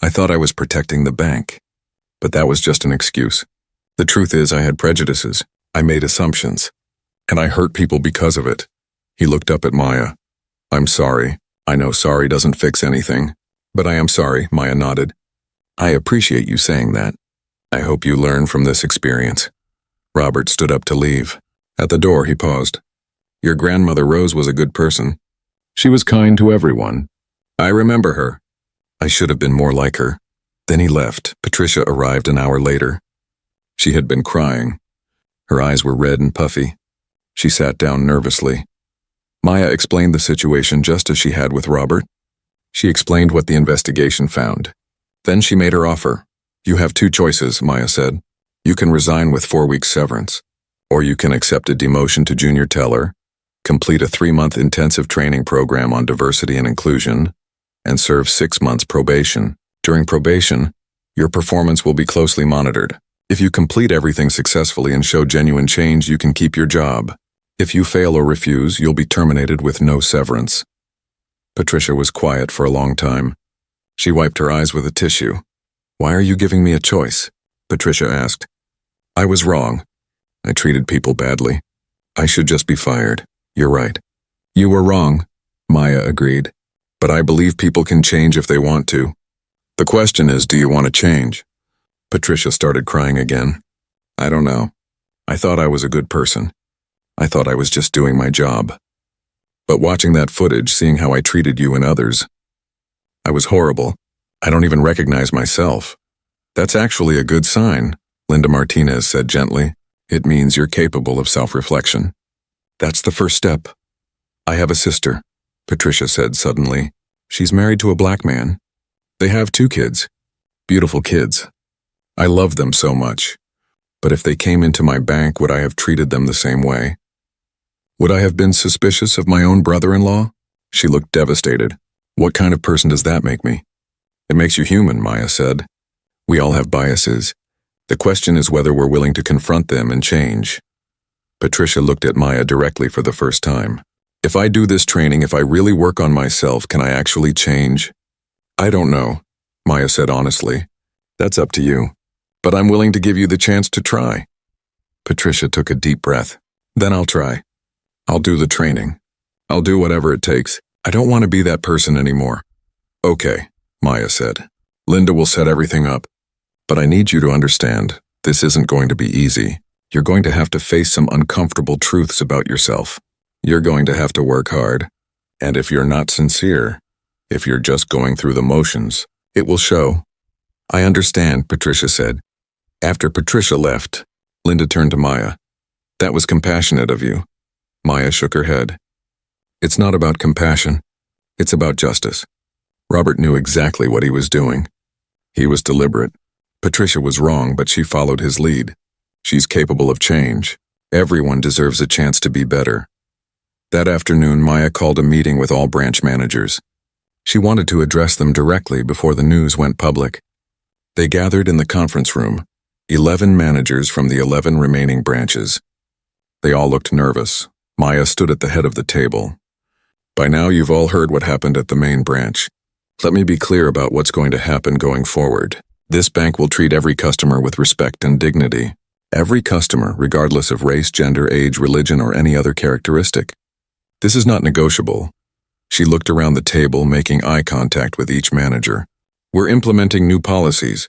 I thought I was protecting the bank. But that was just an excuse. The truth is I had prejudices. I made assumptions. And I hurt people because of it. He looked up at Maya. I'm sorry. I know sorry doesn't fix anything. But I am sorry, Maya nodded. I appreciate you saying that. I hope you learn from this experience. Robert stood up to leave. At the door, he paused. Your grandmother Rose was a good person. She was kind to everyone. I remember her. I should have been more like her. Then he left. Patricia arrived an hour later. She had been crying. Her eyes were red and puffy. She sat down nervously. Maya explained the situation just as she had with Robert. She explained what the investigation found. Then she made her offer. You have 2 choices, Maya said. You can resign with 4 weeks severance, or you can accept a demotion to junior teller, complete a 3-month intensive training program on diversity and inclusion, and serve 6 months probation. During probation, your performance will be closely monitored. If you complete everything successfully and show genuine change, you can keep your job. If you fail or refuse, you'll be terminated with no severance. Patricia was quiet for a long time. She wiped her eyes with a tissue. "Why are you giving me a choice?" Patricia asked. "I was wrong. I treated people badly. I should just be fired." "You're right." "You were wrong," Maya agreed. "But I believe people can change if they want to. The question is, do you want to change?" Patricia started crying again. "I don't know. I thought I was a good person. I thought I was just doing my job. But watching that footage, seeing how I treated you and others, I was horrible. I don't even recognize myself." "That's actually a good sign," Linda Martinez said gently. "It means you're capable of self-reflection. That's the first step." "I have a sister," Patricia said suddenly. "She's married to a black man. They have 2 kids. Beautiful kids. I love them so much. But if they came into my bank, would I have treated them the same way? Would I have been suspicious of my own brother-in-law?" She looked devastated. "What kind of person does that make me?" "It makes you human," Maya said. "We all have biases. The question is whether we're willing to confront them and change." Patricia looked at Maya directly for the first time. "If I do this training, if I really work on myself, can I actually change?" "I don't know," Maya said honestly. "That's up to you. But I'm willing to give you the chance to try." Patricia took a deep breath. "Then I'll try. I'll do the training. I'll do whatever it takes. I don't want to be that person anymore." "Okay," Maya said. "Linda will set everything up. But I need you to understand, this isn't going to be easy. You're going to have to face some uncomfortable truths about yourself. You're going to have to work hard. And if you're not sincere, if you're just going through the motions, it will show." "I understand," Patricia said. After Patricia left, Linda turned to Maya. "That was compassionate of you." Maya shook her head. "It's not about compassion. It's about justice. Robert knew exactly what he was doing. He was deliberate. Patricia was wrong, but she followed his lead. She's capable of change. Everyone deserves a chance to be better." That afternoon, Maya called a meeting with all branch managers. She wanted to address them directly before the news went public. They gathered in the conference room, 11 managers from the 11 remaining branches. They all looked nervous. Maya stood at the head of the table. "By now you've all heard what happened at the main branch. Let me be clear about what's going to happen going forward. This bank will treat every customer with respect and dignity. Every customer, regardless of race, gender, age, religion, or any other characteristic. This is not negotiable." She looked around the table, making eye contact with each manager. "We're implementing new policies.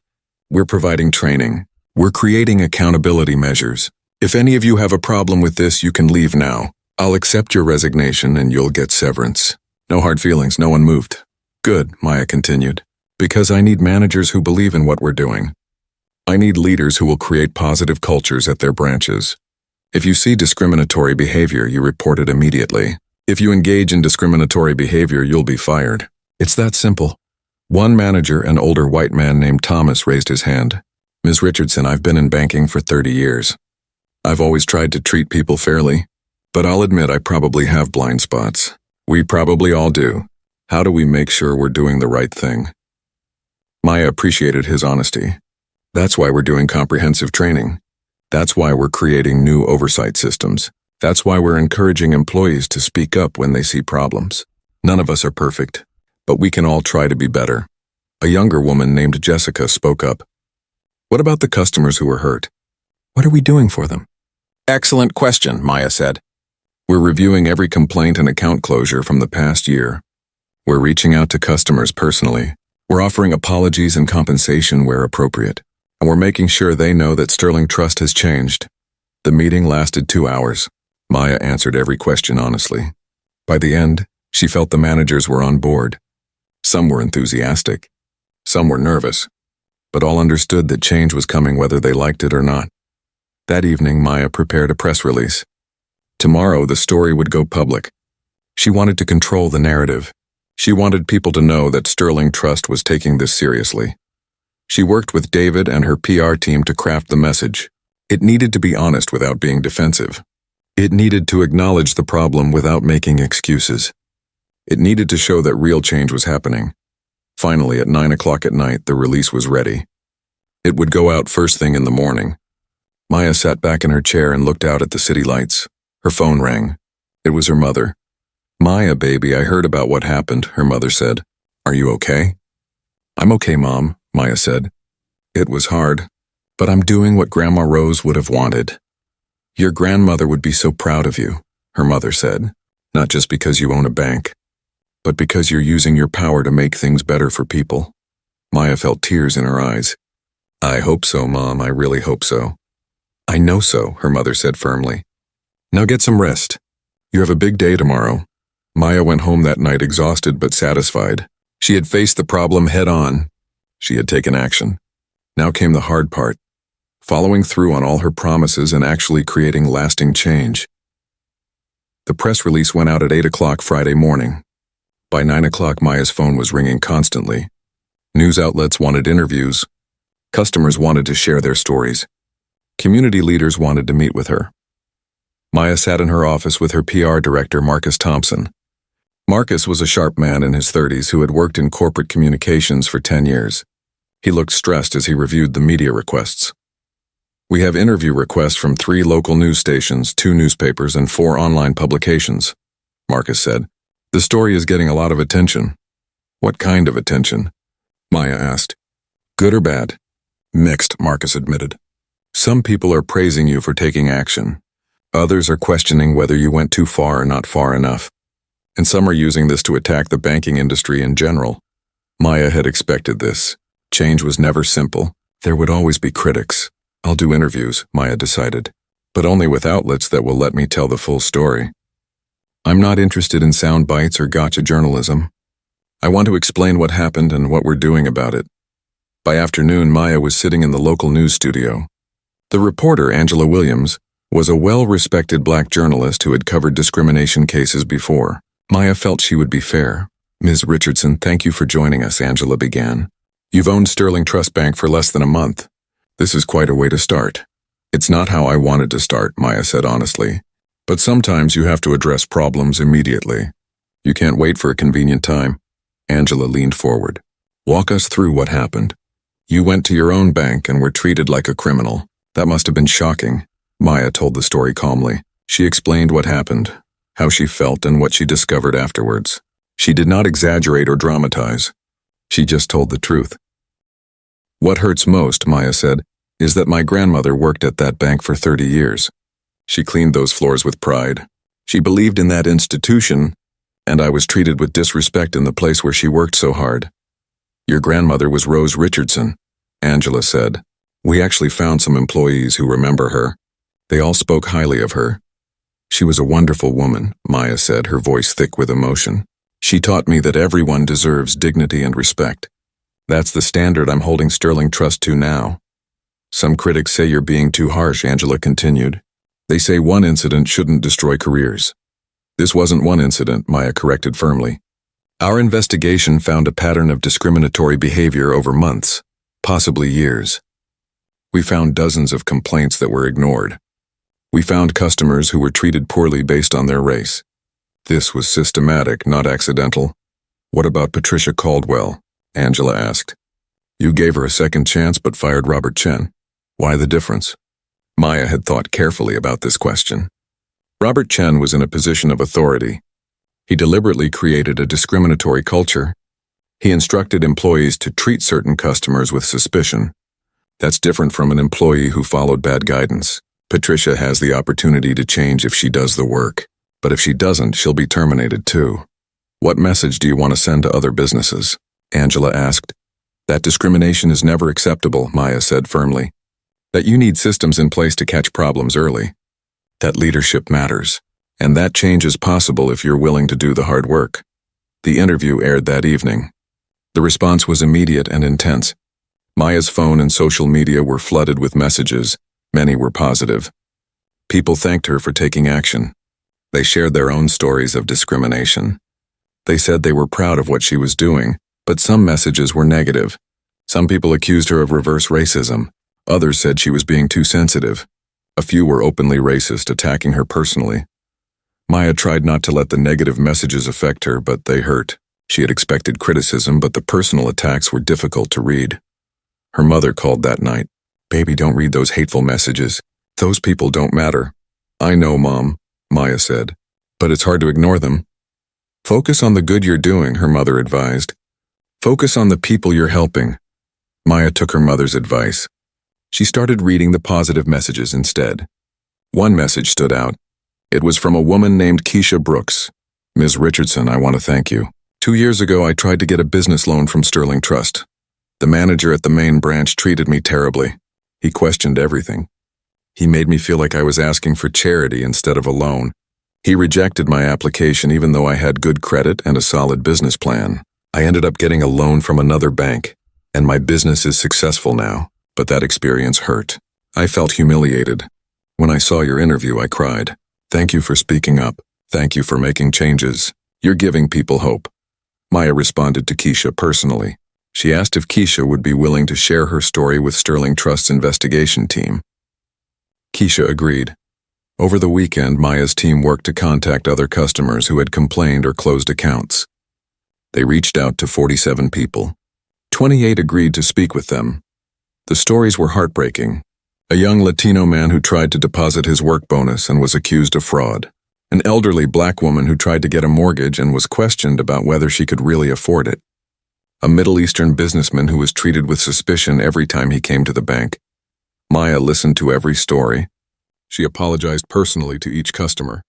We're providing training. We're creating accountability measures. If any of you have a problem with this, you can leave now. I'll accept your resignation and you'll get severance." No hard feelings, no one moved. "Good," Maya continued. "Because I need managers who believe in what we're doing. I need leaders who will create positive cultures at their branches. If you see discriminatory behavior, you report it immediately. If you engage in discriminatory behavior, you'll be fired. It's that simple." One manager, an older white man named Thomas, raised his hand. "Ms. Richardson, I've been in banking for 30 years. I've always tried to treat people fairly, but I'll admit I probably have blind spots. We probably all do. How do we make sure we're doing the right thing?" Maya appreciated his honesty. "That's why we're doing comprehensive training. That's why we're creating new oversight systems. That's why we're encouraging employees to speak up when they see problems. None of us are perfect, but we can all try to be better." A younger woman named Jessica spoke up. "What about the customers who were hurt? What are we doing for them?" "Excellent question," Maya said. "We're reviewing every complaint and account closure from the past year. We're reaching out to customers personally. We're offering apologies and compensation where appropriate. And we're making sure they know that Sterling Trust has changed." The meeting lasted 2 hours. Maya answered every question honestly. By the end, she felt the managers were on board. Some were enthusiastic. Some were nervous. But all understood that change was coming whether they liked it or not. That evening, Maya prepared a press release. Tomorrow, the story would go public. She wanted to control the narrative. She wanted people to know that Sterling Trust was taking this seriously. She worked with David and her PR team to craft the message. It needed to be honest without being defensive. It needed to acknowledge the problem without making excuses. It needed to show that real change was happening. Finally, at 9 o'clock at night, the release was ready. It would go out first thing in the morning. Maya sat back in her chair and looked out at the city lights. Her phone rang. It was her mother. "Maya, baby, I heard about what happened," her mother said. "Are you okay?" "I'm okay, Mom," Maya said. "It was hard, but I'm doing what Grandma Rose would have wanted." "Your grandmother would be so proud of you," her mother said, "not just because you own a bank, but because you're using your power to make things better for people." Maya felt tears in her eyes. "I hope so, Mom, I really hope so." "I know so," her mother said firmly. "Now get some rest. You have a big day tomorrow." Maya went home that night exhausted but satisfied. She had faced the problem head on. She had taken action. Now came the hard part, following through on all her promises and actually creating lasting change. The press release went out at 8 o'clock Friday morning. By 9 o'clock, Maya's phone was ringing constantly. News outlets wanted interviews. Customers wanted to share their stories. Community leaders wanted to meet with her. Maya sat in her office with her PR director, Marcus Thompson. Marcus was a sharp man in his 30s who had worked in corporate communications for 10 years. He looked stressed as he reviewed the media requests. "We have interview requests from 3 local news stations, 2 newspapers, and 4 online publications," Marcus said. "The story is getting a lot of attention." "What kind of attention?" Maya asked. "Good or bad?" "Mixed," Marcus admitted. "Some people are praising you for taking action. Others are questioning whether you went too far or not far enough. And some are using this to attack the banking industry in general." Maya had expected this. Change was never simple. There would always be critics. "I'll do interviews," Maya decided, "but only with outlets that will let me tell the full story. I'm not interested in sound bites or gotcha journalism. I want to explain what happened and what we're doing about it." By afternoon, Maya was sitting in the local news studio. The reporter, Angela Williams, was a well-respected black journalist who had covered discrimination cases before. Maya felt she would be fair. "Ms. Richardson, thank you for joining us," Angela began. "You've owned Sterling Trust Bank for less than a month. This is quite a way to start." "It's not how I wanted to start," Maya said honestly. "But sometimes you have to address problems immediately. You can't wait for a convenient time." Angela leaned forward. "Walk us through what happened." "You went to your own bank and were treated like a criminal. That must have been shocking." Maya told the story calmly. She explained what happened, how she felt, and what she discovered afterwards. She did not exaggerate or dramatize. She just told the truth. "What hurts most," Maya said, "is that my grandmother worked at that bank for 30 years. She cleaned those floors with pride. She believed in that institution, and I was treated with disrespect in the place where she worked so hard." "Your grandmother was Rose Richardson," Angela said. "We actually found some employees who remember her. They all spoke highly of her." "She was a wonderful woman," Maya said, her voice thick with emotion. "She taught me that everyone deserves dignity and respect. That's the standard I'm holding Sterling Trust to now." "Some critics say you're being too harsh," Angela continued. "They say one incident shouldn't destroy careers." "This wasn't one incident," Maya corrected firmly. "Our investigation found a pattern of discriminatory behavior over months, possibly years. We found dozens of complaints that were ignored. We found customers who were treated poorly based on their race. This was systematic, not accidental." "What about Patricia Caldwell?" Angela asked. "You gave her a second chance but fired Robert Chen. Why the difference?" Maya had thought carefully about this question. Robert Chen was in a position of authority. He deliberately created a discriminatory culture. He instructed employees to treat certain customers with suspicion. That's different from an employee who followed bad guidance. Patricia has the opportunity to change if she does the work, but if she doesn't, she'll be terminated too. "What message do you want to send to other businesses?" Angela asked. "That discrimination is never acceptable," Maya said firmly. "That you need systems in place to catch problems early. That leadership matters, and that change is possible if you're willing to do the hard work." The interview aired that evening. The response was immediate and intense. Maya's phone and social media were flooded with messages. Many were positive. People thanked her for taking action. They shared their own stories of discrimination. They said they were proud of what she was doing, but some messages were negative. Some people accused her of reverse racism. Others said she was being too sensitive. A few were openly racist, attacking her personally. Maya tried not to let the negative messages affect her, but they hurt. She had expected criticism, but the personal attacks were difficult to read. Her mother called that night. "Baby, don't read those hateful messages. Those people don't matter." "I know, Mom," Maya said, "but it's hard to ignore them." "Focus on the good you're doing," her mother advised. "Focus on the people you're helping." Maya took her mother's advice. She started reading the positive messages instead. One message stood out. It was from a woman named Keisha Brooks. "Ms. Richardson, I want to thank you. 2 years ago, I tried to get a business loan from Sterling Trust. The manager at the main branch treated me terribly. He questioned everything. He made me feel like I was asking for charity instead of a loan. He rejected my application even though I had good credit and a solid business plan. I ended up getting a loan from another bank, and my business is successful now, but that experience hurt. I felt humiliated. When I saw your interview, I cried. Thank you for speaking up. Thank you for making changes. You're giving people hope." Maya responded to Keisha personally. She asked if Keisha would be willing to share her story with Sterling Trust's investigation team. Keisha agreed. Over the weekend, Maya's team worked to contact other customers who had complained or closed accounts. They reached out to 47 people. 28 agreed to speak with them. The stories were heartbreaking. A young Latino man who tried to deposit his work bonus and was accused of fraud. An elderly black woman who tried to get a mortgage and was questioned about whether she could really afford it. A Middle Eastern businessman who was treated with suspicion every time he came to the bank. Maya listened to every story. She apologized personally to each customer.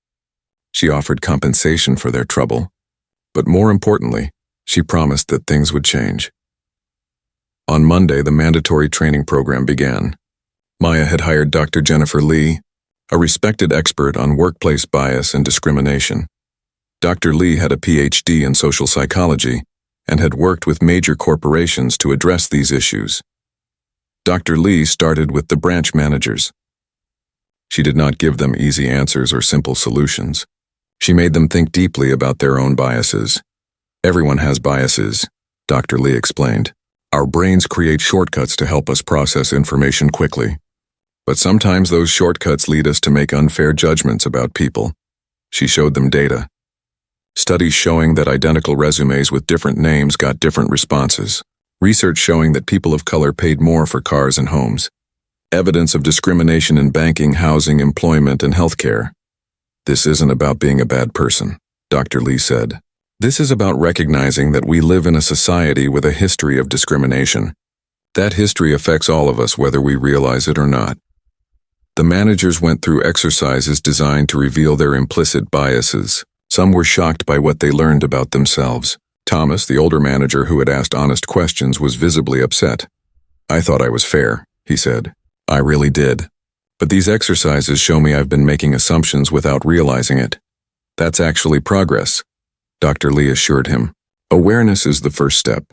She offered compensation for their trouble. But more importantly, she promised that things would change. On Monday, the mandatory training program began. Maya had hired Dr. Jennifer Lee, a respected expert on workplace bias and discrimination. Dr. Lee had a PhD in social psychology and had worked with major corporations to address these issues. Dr. Lee started with the branch managers. She did not give them easy answers or simple solutions. She made them think deeply about their own biases. "Everyone has biases," Dr. Lee explained. "Our brains create shortcuts to help us process information quickly. But sometimes those shortcuts lead us to make unfair judgments about people." She showed them data. Studies showing that identical resumes with different names got different responses. Research showing that people of color paid more for cars and homes. Evidence of discrimination in banking, housing, employment, and healthcare. "This isn't about being a bad person," Dr. Lee said. "This is about recognizing that we live in a society with a history of discrimination. That history affects all of us whether we realize it or not." The managers went through exercises designed to reveal their implicit biases. Some were shocked by what they learned about themselves. Thomas, the older manager who had asked honest questions, was visibly upset. "I thought I was fair," he said. "I really did. But these exercises show me I've been making assumptions without realizing it." "That's actually progress," Dr. Lee assured him. "Awareness is the first step.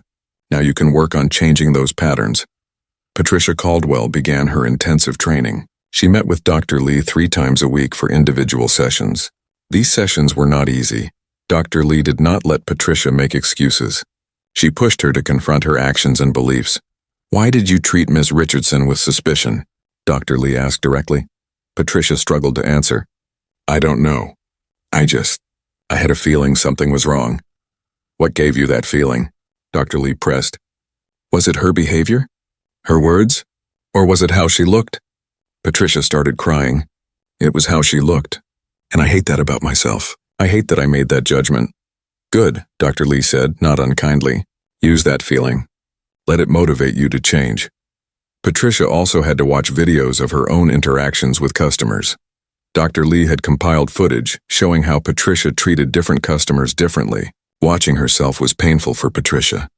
Now you can work on changing those patterns." Patricia Caldwell began her intensive training. She met with Dr. Lee 3 times a week for individual sessions. These sessions were not easy. Dr. Lee did not let Patricia make excuses. She pushed her to confront her actions and beliefs. "Why did you treat Ms. Richardson with suspicion?" Dr. Lee asked directly. Patricia struggled to answer. "I don't know. I had a feeling something was wrong." "What gave you that feeling?" Dr. Lee pressed. "Was it her behavior? Her words? Or was it how she looked?" Patricia started crying. "It was how she looked. And I hate that about myself. I hate that I made that judgment." "Good," Dr. Lee said, not unkindly. "Use that feeling. Let it motivate you to change." Patricia also had to watch videos of her own interactions with customers. Dr. Lee had compiled footage showing how Patricia treated different customers differently. Watching herself was painful for Patricia.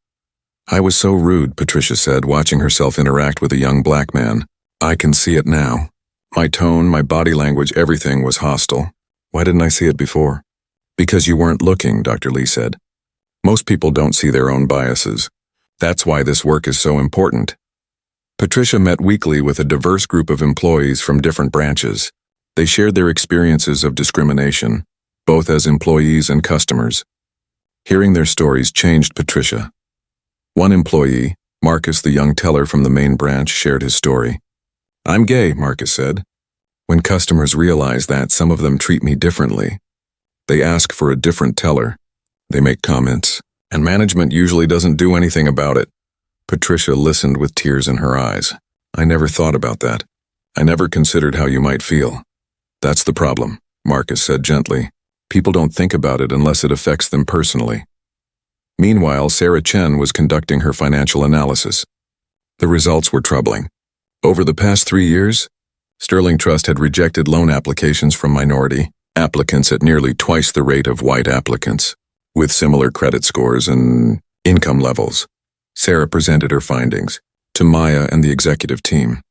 "I was so rude," Patricia said, watching herself interact with a young black man. "I can see it now. My tone, my body language, everything was hostile. Why didn't I see it before?" "Because you weren't looking," Dr. Lee said. "Most people don't see their own biases. That's why this work is so important." Patricia met weekly with a diverse group of employees from different branches. They shared their experiences of discrimination, both as employees and customers. Hearing their stories changed Patricia. One employee, Marcus, the young teller from the main branch, shared his story. "I'm gay," Marcus said. "When customers realize that, some of them treat me differently. They ask for a different teller. They make comments, and management usually doesn't do anything about it." Patricia listened with tears in her eyes. "I never thought about that. I never considered how you might feel." "That's the problem," Marcus said gently. "People don't think about it unless it affects them personally." Meanwhile, Sarah Chen was conducting her financial analysis. The results were troubling. Over the past 3 years, Sterling Trust had rejected loan applications from minority applicants at nearly twice the rate of white applicants, with similar credit scores and income levels. Sarah presented her findings to Maya and the executive team.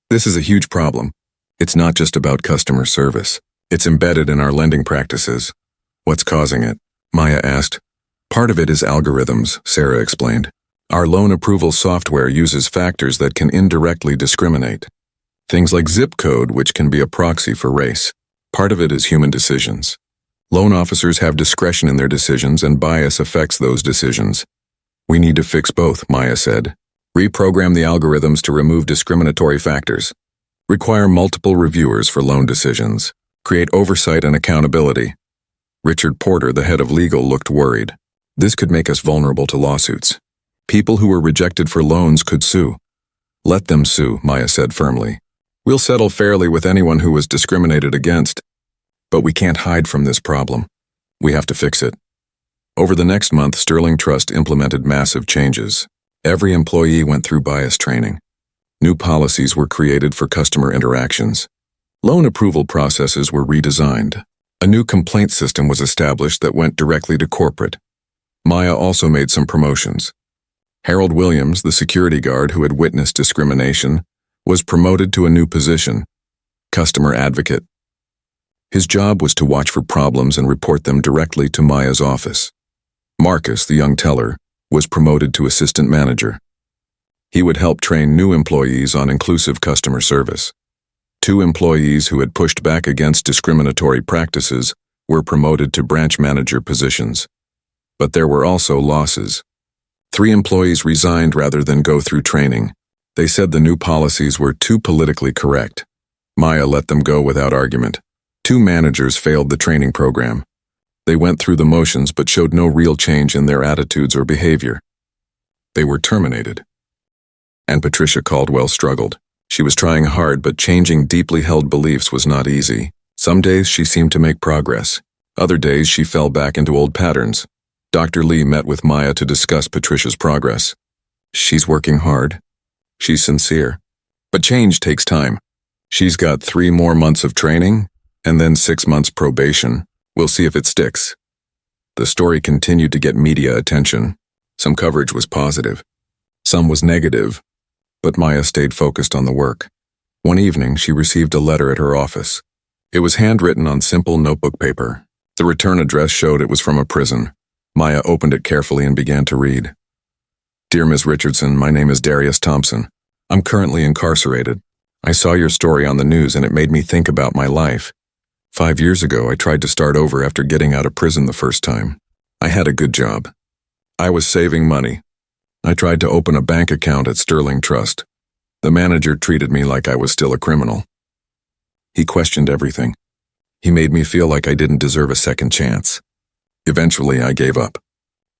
"This is a huge problem. It's not just about customer service. It's embedded in our lending practices." "What's causing it?" Maya asked. "Part of it is algorithms," Sarah explained. "Our loan approval software uses factors that can indirectly discriminate. Things like zip code, which can be a proxy for race. Part of it is human decisions. Loan officers have discretion in their decisions, and bias affects those decisions. We need to fix both," Maya said. "Reprogram the algorithms to remove discriminatory factors. Require multiple reviewers for loan decisions. Create oversight and accountability." Richard Porter, the head of legal, looked worried. "This could make us vulnerable to lawsuits. People who were rejected for loans could sue." "Let them sue," Maya said firmly. "We'll settle fairly with anyone who was discriminated against. But we can't hide from this problem. We have to fix it." Over the next month, Sterling Trust implemented massive changes. Every employee went through bias training. New policies were created for customer interactions. Loan approval processes were redesigned. A new complaint system was established that went directly to corporate. Maya also made some promotions. Harold Williams, the security guard who had witnessed discrimination, was promoted to a new position, customer advocate. His job was to watch for problems and report them directly to Maya's office. Marcus, the young teller, was promoted to assistant manager. He would help train new employees on inclusive customer service. 2 employees who had pushed back against discriminatory practices were promoted to branch manager positions. But there were also losses. 3 employees resigned rather than go through training. They said the new policies were too politically correct. Maya let them go without argument. 2 managers failed the training program. They went through the motions but showed no real change in their attitudes or behavior. They were terminated. And Patricia Caldwell struggled. She was trying hard, but changing deeply held beliefs was not easy. Some days she seemed to make progress. Other days she fell back into old patterns. Dr. Lee met with Maya to discuss Patricia's progress. "She's working hard. She's sincere. But change takes time. She's got 3 more months of training, and then 6 months probation. We'll see if it sticks." The story continued to get media attention. Some coverage was positive. Some was negative. But Maya stayed focused on the work. One evening, she received a letter at her office. It was handwritten on simple notebook paper. The return address showed it was from a prison. Maya opened it carefully and began to read. "Dear Ms. Richardson, my name is Darius Thompson. I'm currently incarcerated. I saw your story on the news and it made me think about my life. 5 years ago, I tried to start over after getting out of prison the first time. I had a good job. I was saving money. I tried to open a bank account at Sterling Trust. The manager treated me like I was still a criminal. He questioned everything. He made me feel like I didn't deserve a second chance. Eventually, I gave up.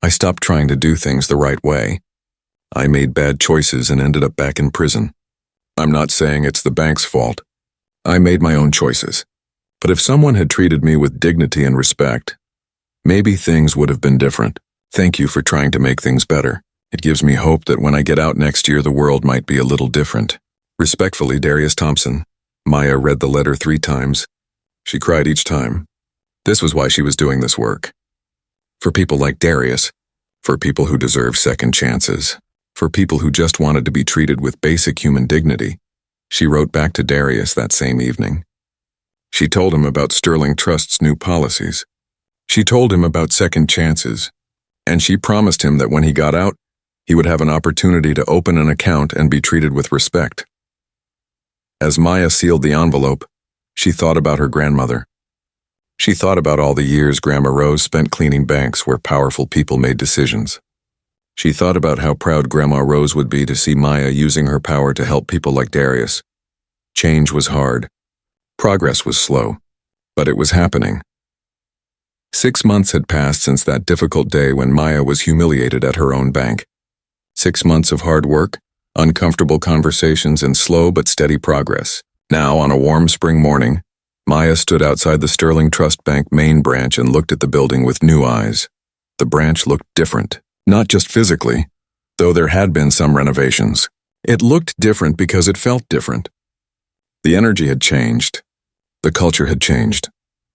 I stopped trying to do things the right way. I made bad choices and ended up back in prison. I'm not saying it's the bank's fault. I made my own choices. But if someone had treated me with dignity and respect, maybe things would have been different. Thank you for trying to make things better. It gives me hope that when I get out next year, the world might be a little different. Respectfully, Darius Thompson." Maya read the letter 3 times. She cried each time. This was why she was doing this work. For people like Darius, for people who deserve second chances, for people who just wanted to be treated with basic human dignity. She wrote back to Darius that same evening. She told him about Sterling Trust's new policies. She told him about second chances, and she promised him that when he got out, he would have an opportunity to open an account and be treated with respect. As Maya sealed the envelope, she thought about her grandmother. She thought about all the years Grandma Rose spent cleaning banks where powerful people made decisions. She thought about how proud Grandma Rose would be to see Maya using her power to help people like Darius. Change was hard. Progress was slow. But it was happening. 6 months had passed since that difficult day when Maya was humiliated at her own bank. 6 months of hard work, uncomfortable conversations, and slow but steady progress. Now, on a warm spring morning, Maya stood outside the Sterling Trust Bank main branch and looked at the building with new eyes. The branch looked different, not just physically, though there had been some renovations. It looked different because it felt different. The energy had changed. The culture had changed.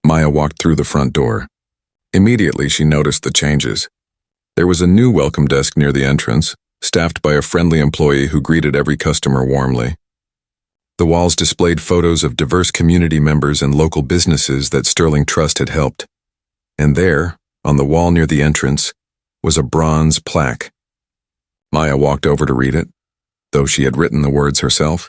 Maya walked through the front door. Immediately, she noticed the changes. There was a new welcome desk near the entrance, staffed by a friendly employee who greeted every customer warmly. The walls displayed photos of diverse community members and local businesses that Sterling Trust had helped. And there, on the wall near the entrance, was a bronze plaque. Maya walked over to read it, though she had written the words herself.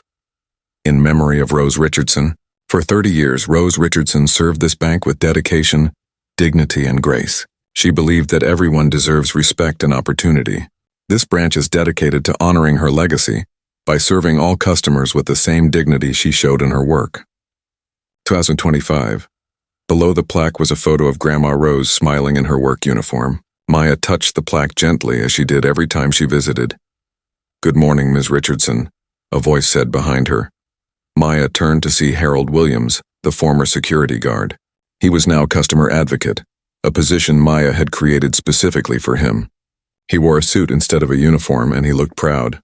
In memory of Rose Richardson. For 30 years, Rose Richardson served this bank with dedication, dignity, and grace. She believed that everyone deserves respect and opportunity. This branch is dedicated to honoring her legacy by serving all customers with the same dignity she showed in her work. 2025. Below the plaque was a photo of Grandma Rose smiling in her work uniform. Maya touched the plaque gently as she did every time she visited. "Good morning, Ms. Richardson," a voice said behind her. Maya turned to see Harold Williams, the former security guard. He was now customer advocate, a position Maya had created specifically for him. He wore a suit instead of a uniform, and he looked proud.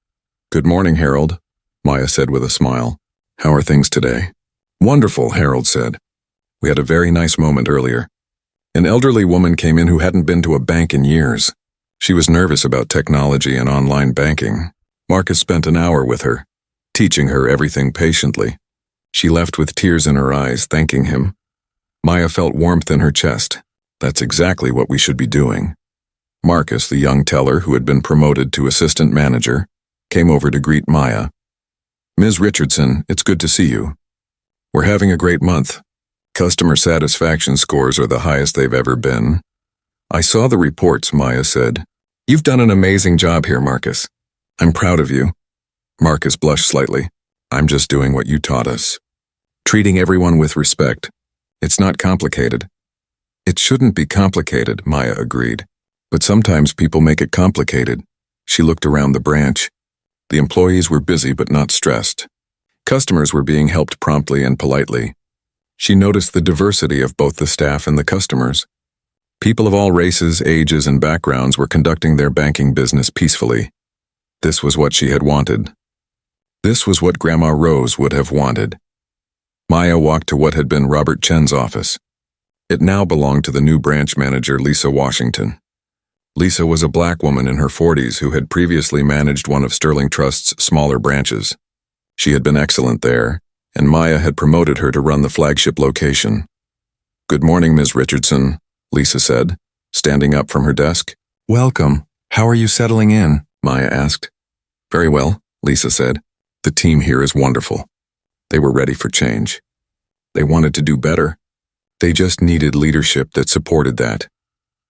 "Good morning, Harold," Maya said with a smile. "How are things today?" "Wonderful," Harold said. "We had a very nice moment earlier." An elderly woman came in who hadn't been to a bank in years. She was nervous about technology and online banking. Marcus spent an hour with her, teaching her everything patiently. She left with tears in her eyes, thanking him. Maya felt warmth in her chest. That's exactly what we should be doing. Marcus, the young teller who had been promoted to assistant manager, came over to greet Maya. "Ms. Richardson, it's good to see you. We're having a great month. Customer satisfaction scores are the highest they've ever been." "I saw the reports," Maya said. "You've done an amazing job here, Marcus. I'm proud of you." Marcus blushed slightly. "I'm just doing what you taught us. Treating everyone with respect. It's not complicated." "It shouldn't be complicated," Maya agreed. "But sometimes people make it complicated." She looked around the branch. The employees were busy but not stressed. Customers were being helped promptly and politely. She noticed the diversity of both the staff and the customers. People of all races, ages, and backgrounds were conducting their banking business peacefully. This was what she had wanted. This was what Grandma Rose would have wanted. Maya walked to what had been Robert Chen's office. It now belonged to the new branch manager, Lisa Washington. Lisa was a black woman in her 40s who had previously managed one of Sterling Trust's smaller branches. She had been excellent there, and Maya had promoted her to run the flagship location. "Good morning, Ms. Richardson," Lisa said, standing up from her desk. "Welcome. How are you settling in?" Maya asked. "Very well," Lisa said. "The team here is wonderful." They were ready for change. They wanted to do better. They just needed leadership that supported that.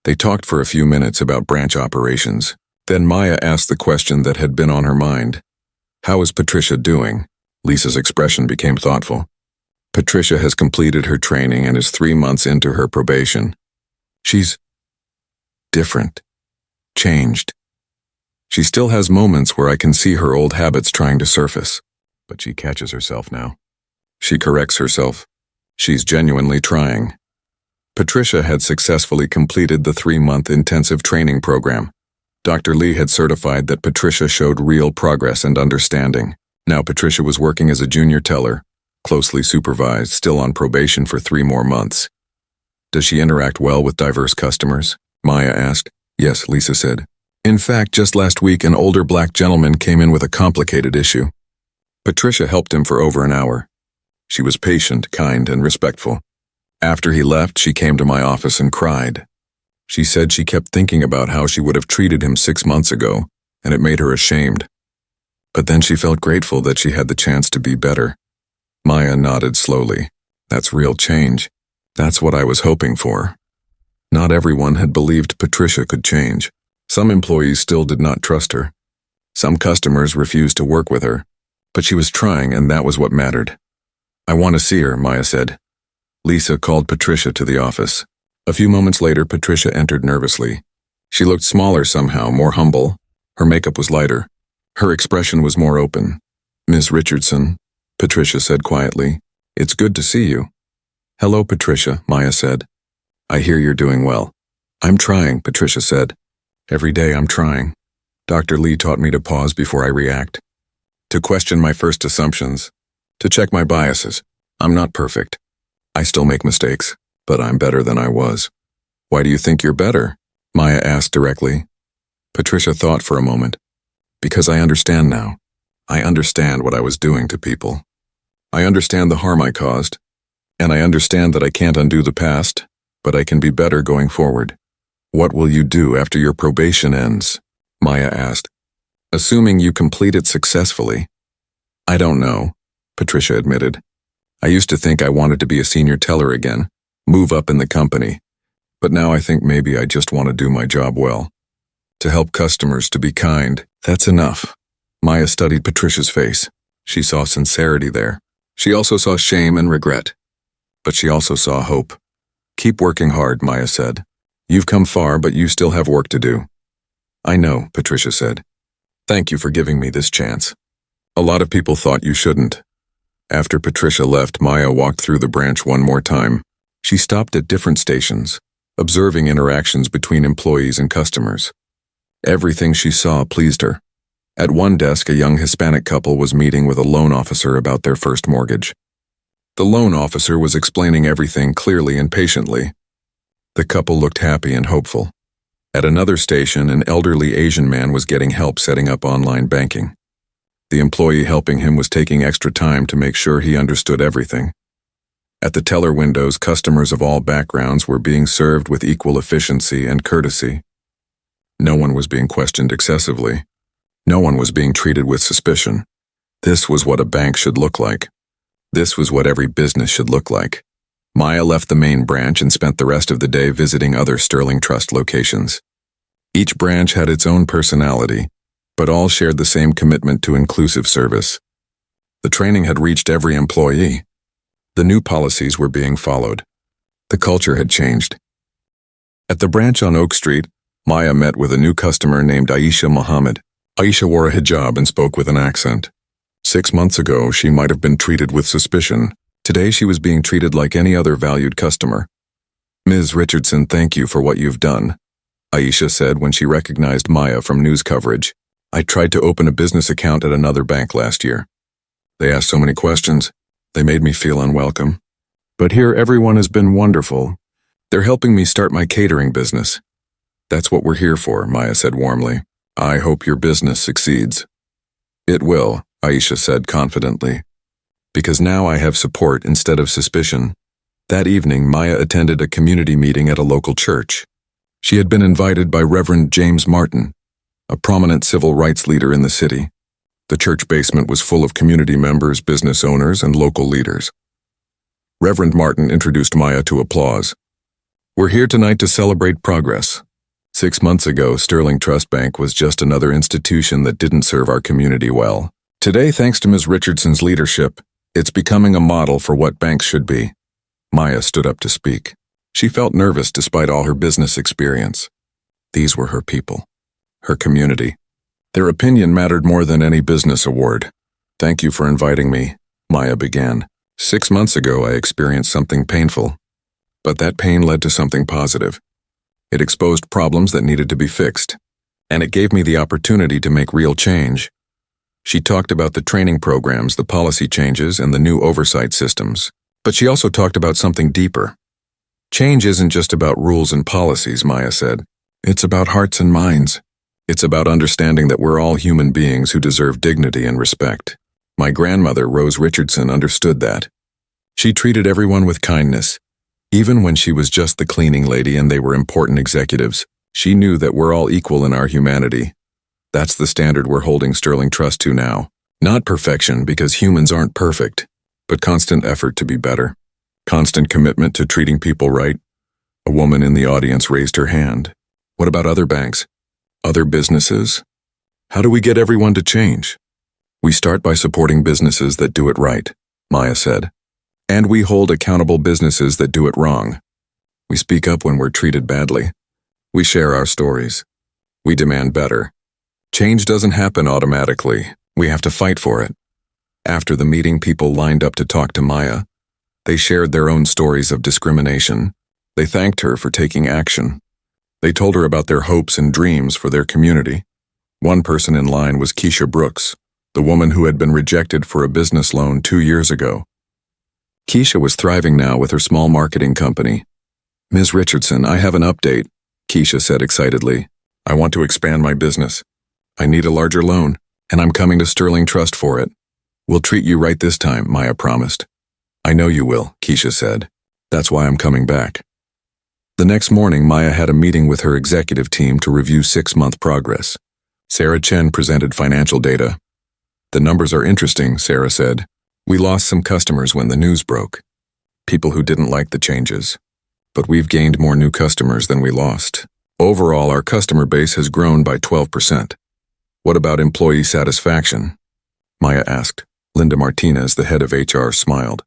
They talked for a few minutes about branch operations. Then Maya asked the question that had been on her mind. "How is Patricia doing?" Lisa's expression became thoughtful. "Patricia has completed her training and is 3 months into her probation. She's different, changed. She still has moments where I can see her old habits trying to surface, but she catches herself now. She corrects herself. She's genuinely trying." Patricia had successfully completed the 3-month intensive training program. Dr. Lee had certified that Patricia showed real progress and understanding. Now Patricia was working as a junior teller, closely supervised, still on probation for 3 more months. "Does she interact well with diverse customers?" Maya asked. "Yes," Lisa said. "In fact, just last week an older black gentleman came in with a complicated issue. Patricia helped him for over an hour. She was patient, kind, and respectful. After he left, she came to my office and cried. She said she kept thinking about how she would have treated him 6 months ago, and it made her ashamed. But then she felt grateful that she had the chance to be better." Maya nodded slowly. "That's real change. That's what I was hoping for." Not everyone had believed Patricia could change. Some employees still did not trust her. Some customers refused to work with her. But she was trying, and that was what mattered. "I want to see her," Maya said. Lisa called Patricia to the office. A few moments later, Patricia entered nervously. She looked smaller somehow, more humble. Her makeup was lighter. Her expression was more open. "Miss Richardson," Patricia said quietly. "It's good to see you." "Hello, Patricia," Maya said. "I hear you're doing well." "I'm trying," Patricia said. "Every day I'm trying. Dr. Lee taught me to pause before I react, to question my first assumptions, to check my biases. I'm not perfect. I still make mistakes, but I'm better than I was." "Why do you think you're better?" Maya asked directly. Patricia thought for a moment. "Because I understand now. I understand what I was doing to people. I understand the harm I caused, and I understand that I can't undo the past, but I can be better going forward." "What will you do after your probation ends?" Maya asked. "Assuming you complete it successfully." "I don't know," Patricia admitted. "I used to think I wanted to be a senior teller again, move up in the company. But now I think maybe I just want to do my job well. To help customers, to be kind, that's enough." Maya studied Patricia's face. She saw sincerity there. She also saw shame and regret. But she also saw hope. "Keep working hard," Maya said. "You've come far, but you still have work to do." "I know," Patricia said. "Thank you for giving me this chance. A lot of people thought you shouldn't." After Patricia left, Maya walked through the branch one more time. She stopped at different stations, observing interactions between employees and customers. Everything she saw pleased her. At one desk, a young Hispanic couple was meeting with a loan officer about their first mortgage. The loan officer was explaining everything clearly and patiently. The couple looked happy and hopeful. At another station, an elderly Asian man was getting help setting up online banking. The employee helping him was taking extra time to make sure he understood everything. At the teller windows, customers of all backgrounds were being served with equal efficiency and courtesy. No one was being questioned excessively. No one was being treated with suspicion. This was what a bank should look like. This was what every business should look like. Maya left the main branch and spent the rest of the day visiting other Sterling Trust locations. Each branch had its own personality, but all shared the same commitment to inclusive service. The training had reached every employee. The new policies were being followed. The culture had changed. At the branch on Oak Street, Maya met with a new customer named Aisha Mohammed. Aisha wore a hijab and spoke with an accent. 6 months ago, she might have been treated with suspicion. Today, she was being treated like any other valued customer. "Ms. Richardson, thank you for what you've done," Aisha said when she recognized Maya from news coverage. "I tried to open a business account at another bank last year. They asked so many questions. They made me feel unwelcome. But here, everyone has been wonderful. They're helping me start my catering business." "That's what we're here for," Maya said warmly. "I hope your business succeeds." "It will," Aisha said confidently. "Because now I have support instead of suspicion." That evening, Maya attended a community meeting at a local church. She had been invited by Reverend James Martin, a prominent civil rights leader in the city. The church basement was full of community members, business owners, and local leaders. Reverend Martin introduced Maya to applause. "We're here tonight to celebrate progress. 6 months ago, Sterling Trust Bank was just another institution that didn't serve our community well. Today, thanks to Ms. Richardson's leadership, it's becoming a model for what banks should be." Maya stood up to speak. She felt nervous despite all her business experience. These were her people, her community. Their opinion mattered more than any business award. "Thank you for inviting me," Maya began. 6 months ago, I experienced something painful. But that pain led to something positive. It exposed problems that needed to be fixed. And it gave me the opportunity to make real change. She talked about the training programs, the policy changes, and the new oversight systems. But she also talked about something deeper. "Change isn't just about rules and policies," Maya said. "It's about hearts and minds. It's about understanding that we're all human beings who deserve dignity and respect." My grandmother, Rose Richardson, understood that. She treated everyone with kindness. Even when she was just the cleaning lady and they were important executives, she knew that we're all equal in our humanity. That's the standard we're holding Sterling Trust to now. Not perfection, because humans aren't perfect, but constant effort to be better. Constant commitment to treating people right. A woman in the audience raised her hand. "What about other banks?" Other businesses? How do we get everyone to change? We start by supporting businesses that do it right, Maya said. And we hold accountable businesses that do it wrong. We speak up when we're treated badly. We share our stories. We demand better. Change doesn't happen automatically. We have to fight for it. After the meeting, people lined up to talk to Maya. They shared their own stories of discrimination. They thanked her for taking action. They told her about their hopes and dreams for their community. One person in line was Keisha Brooks, the woman who had been rejected for a business loan 2 years ago. Keisha was thriving now with her small marketing company. "Ms. Richardson, I have an update," Keisha said excitedly. "I want to expand my business. I need a larger loan, and I'm coming to Sterling Trust for it. We'll treat you right this time," Maya promised. "I know you will," Keisha said. "That's why I'm coming back." The next morning, Maya had a meeting with her executive team to review 6-month progress. Sarah Chen presented financial data. "The numbers are interesting," Sarah said. "We lost some customers when the news broke. People who didn't like the changes. But we've gained more new customers than we lost. Overall, our customer base has grown by 12%. What about employee satisfaction?" Maya asked. Linda Martinez, the head of HR, smiled.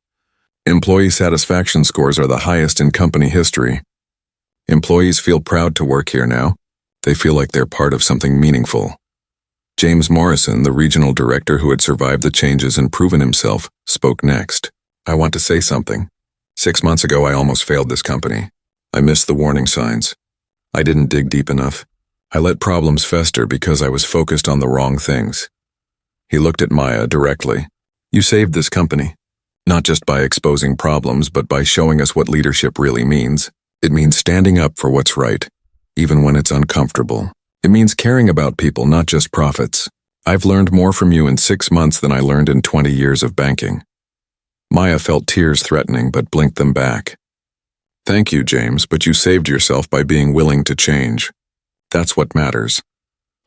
"Employee satisfaction scores are the highest in company history. Employees feel proud to work here now. They feel like they're part of something meaningful." James Morrison, the regional director who had survived the changes and proven himself, spoke next. "I want to say something. 6 months ago, I almost failed this company. I missed the warning signs. I didn't dig deep enough. I let problems fester because I was focused on the wrong things." He looked at Maya directly. "You saved this company, not just by exposing problems, but by showing us what leadership really means. It means standing up for what's right, even when it's uncomfortable. It means caring about people, not just profits. I've learned more from you in 6 months than I learned in 20 years of banking." Maya felt tears threatening but blinked them back. "Thank you, James, but you saved yourself by being willing to change. That's what matters."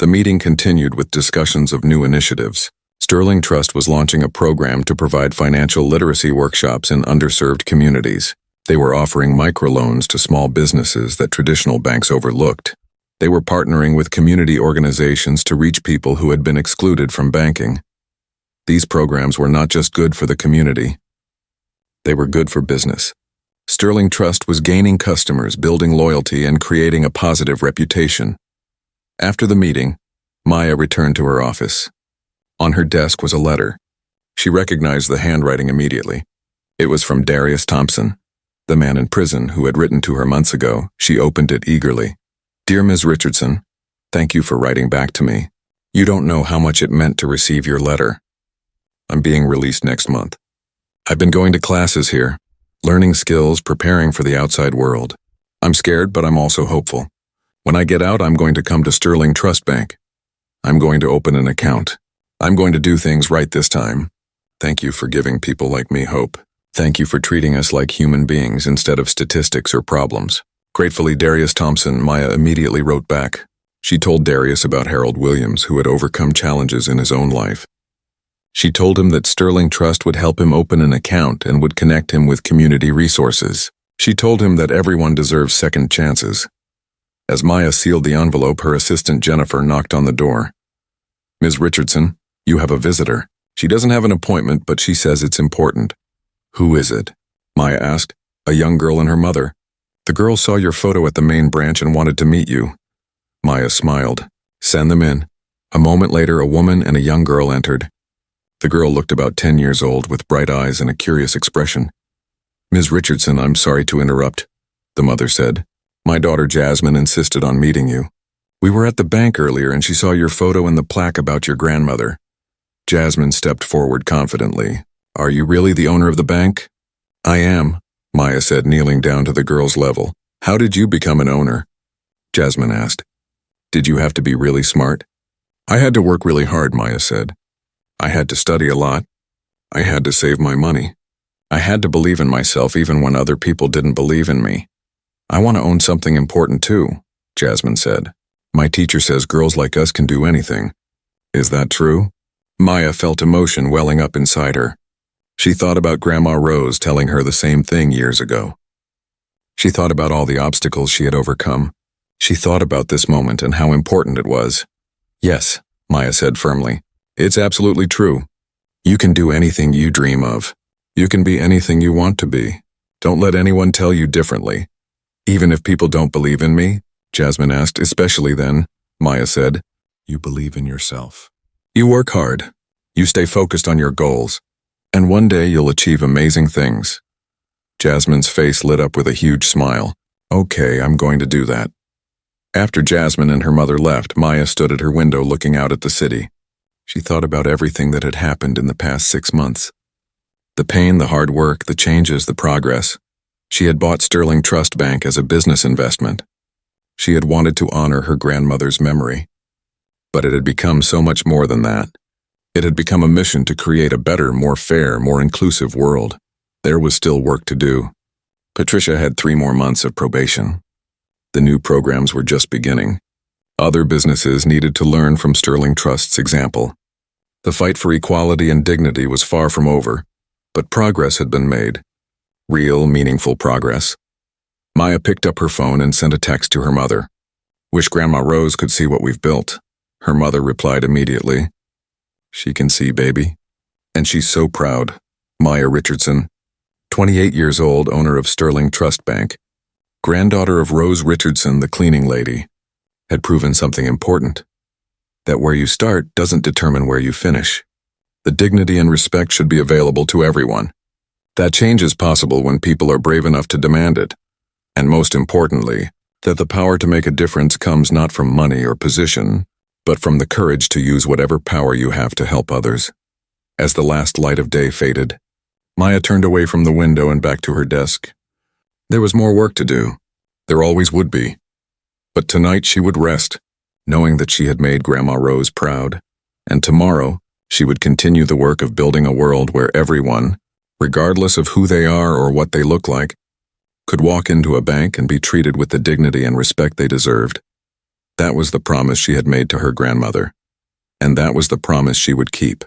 The meeting continued with discussions of new initiatives. Sterling Trust was launching a program to provide financial literacy workshops in underserved communities. They were offering microloans to small businesses that traditional banks overlooked. They were partnering with community organizations to reach people who had been excluded from banking. These programs were not just good for the community. They were good for business. Sterling Trust was gaining customers, building loyalty, and creating a positive reputation. After the meeting, Maya returned to her office. On her desk was a letter. She recognized the handwriting immediately. It was from Darius Thompson, the man in prison who had written to her months ago. She opened it eagerly. "Dear Ms. Richardson, thank you for writing back to me. You don't know how much it meant to receive your letter. I'm being released next month. I've been going to classes here, learning skills, preparing for the outside world. I'm scared, but I'm also hopeful. When I get out, I'm going to come to Sterling Trust Bank. I'm going to open an account. I'm going to do things right this time. Thank you for giving people like me hope. Thank you for treating us like human beings instead of statistics or problems." Gratefully, Darius Thompson, Maya immediately wrote back. She told Darius about Harold Williams, who had overcome challenges in his own life. She told him that Sterling Trust would help him open an account and would connect him with community resources. She told him that everyone deserves second chances. As Maya sealed the envelope, her assistant Jennifer knocked on the door. "Ms. Richardson, you have a visitor. She doesn't have an appointment, but she says it's important." "Who is it?" Maya asked. "A young girl and her mother. The girl saw your photo at the main branch and wanted to meet you." Maya smiled. "Send them in." A moment later, a woman and a young girl entered. The girl looked about 10 years old with bright eyes and a curious expression. "Ms. Richardson, I'm sorry to interrupt," the mother said. "My daughter Jasmine insisted on meeting you. We were at the bank earlier and she saw your photo and the plaque about your grandmother." Jasmine stepped forward confidently. "Are you really the owner of the bank?" "I am," Maya said, kneeling down to the girl's level. "How did you become an owner?" Jasmine asked. "Did you have to be really smart?" "I had to work really hard," Maya said. "I had to study a lot. I had to save my money. I had to believe in myself even when other people didn't believe in me. I want to own something important too," Jasmine said. "My teacher says girls like us can do anything. Is that true?" Maya felt emotion welling up inside her. She thought about Grandma Rose telling her the same thing years ago. She thought about all the obstacles she had overcome. She thought about this moment and how important it was. Yes, Maya said firmly. It's absolutely true. You can do anything you dream of. You can be anything you want to be. Don't let anyone tell you differently. Even if people don't believe in me? Jasmine asked. Especially then, Maya said. You believe in yourself. You work hard. You stay focused on your goals. And one day you'll achieve amazing things. Jasmine's face lit up with a huge smile. Okay, I'm going to do that. After Jasmine and her mother left, Maya stood at her window looking out at the city. She thought about everything that had happened in the past 6 months. The pain, the hard work, the changes, the progress. She had bought Sterling Trust Bank as a business investment. She had wanted to honor her grandmother's memory. But it had become so much more than that. It had become a mission to create a better, more fair, more inclusive world. There was still work to do. Patricia had 3 more months of probation. The new programs were just beginning. Other businesses needed to learn from Sterling Trust's example. The fight for equality and dignity was far from over, but progress had been made. Real, meaningful progress. Maya picked up her phone and sent a text to her mother. Wish Grandma Rose could see what we've built. Her mother replied immediately. She can see, baby. And she's so proud. Maya Richardson, 28 years old, owner of Sterling Trust Bank, granddaughter of Rose Richardson, the cleaning lady, had proven something important. That where you start doesn't determine where you finish. The dignity and respect should be available to everyone. That change is possible when people are brave enough to demand it. And most importantly, that the power to make a difference comes not from money or position, but from the courage to use whatever power you have to help others. As the last light of day faded, Maya turned away from the window and back to her desk. There was more work to do. There always would be. But tonight she would rest, knowing that she had made Grandma Rose proud. And tomorrow, she would continue the work of building a world where everyone, regardless of who they are or what they look like, could walk into a bank and be treated with the dignity and respect they deserved. That was the promise she had made to her grandmother. And that was the promise she would keep.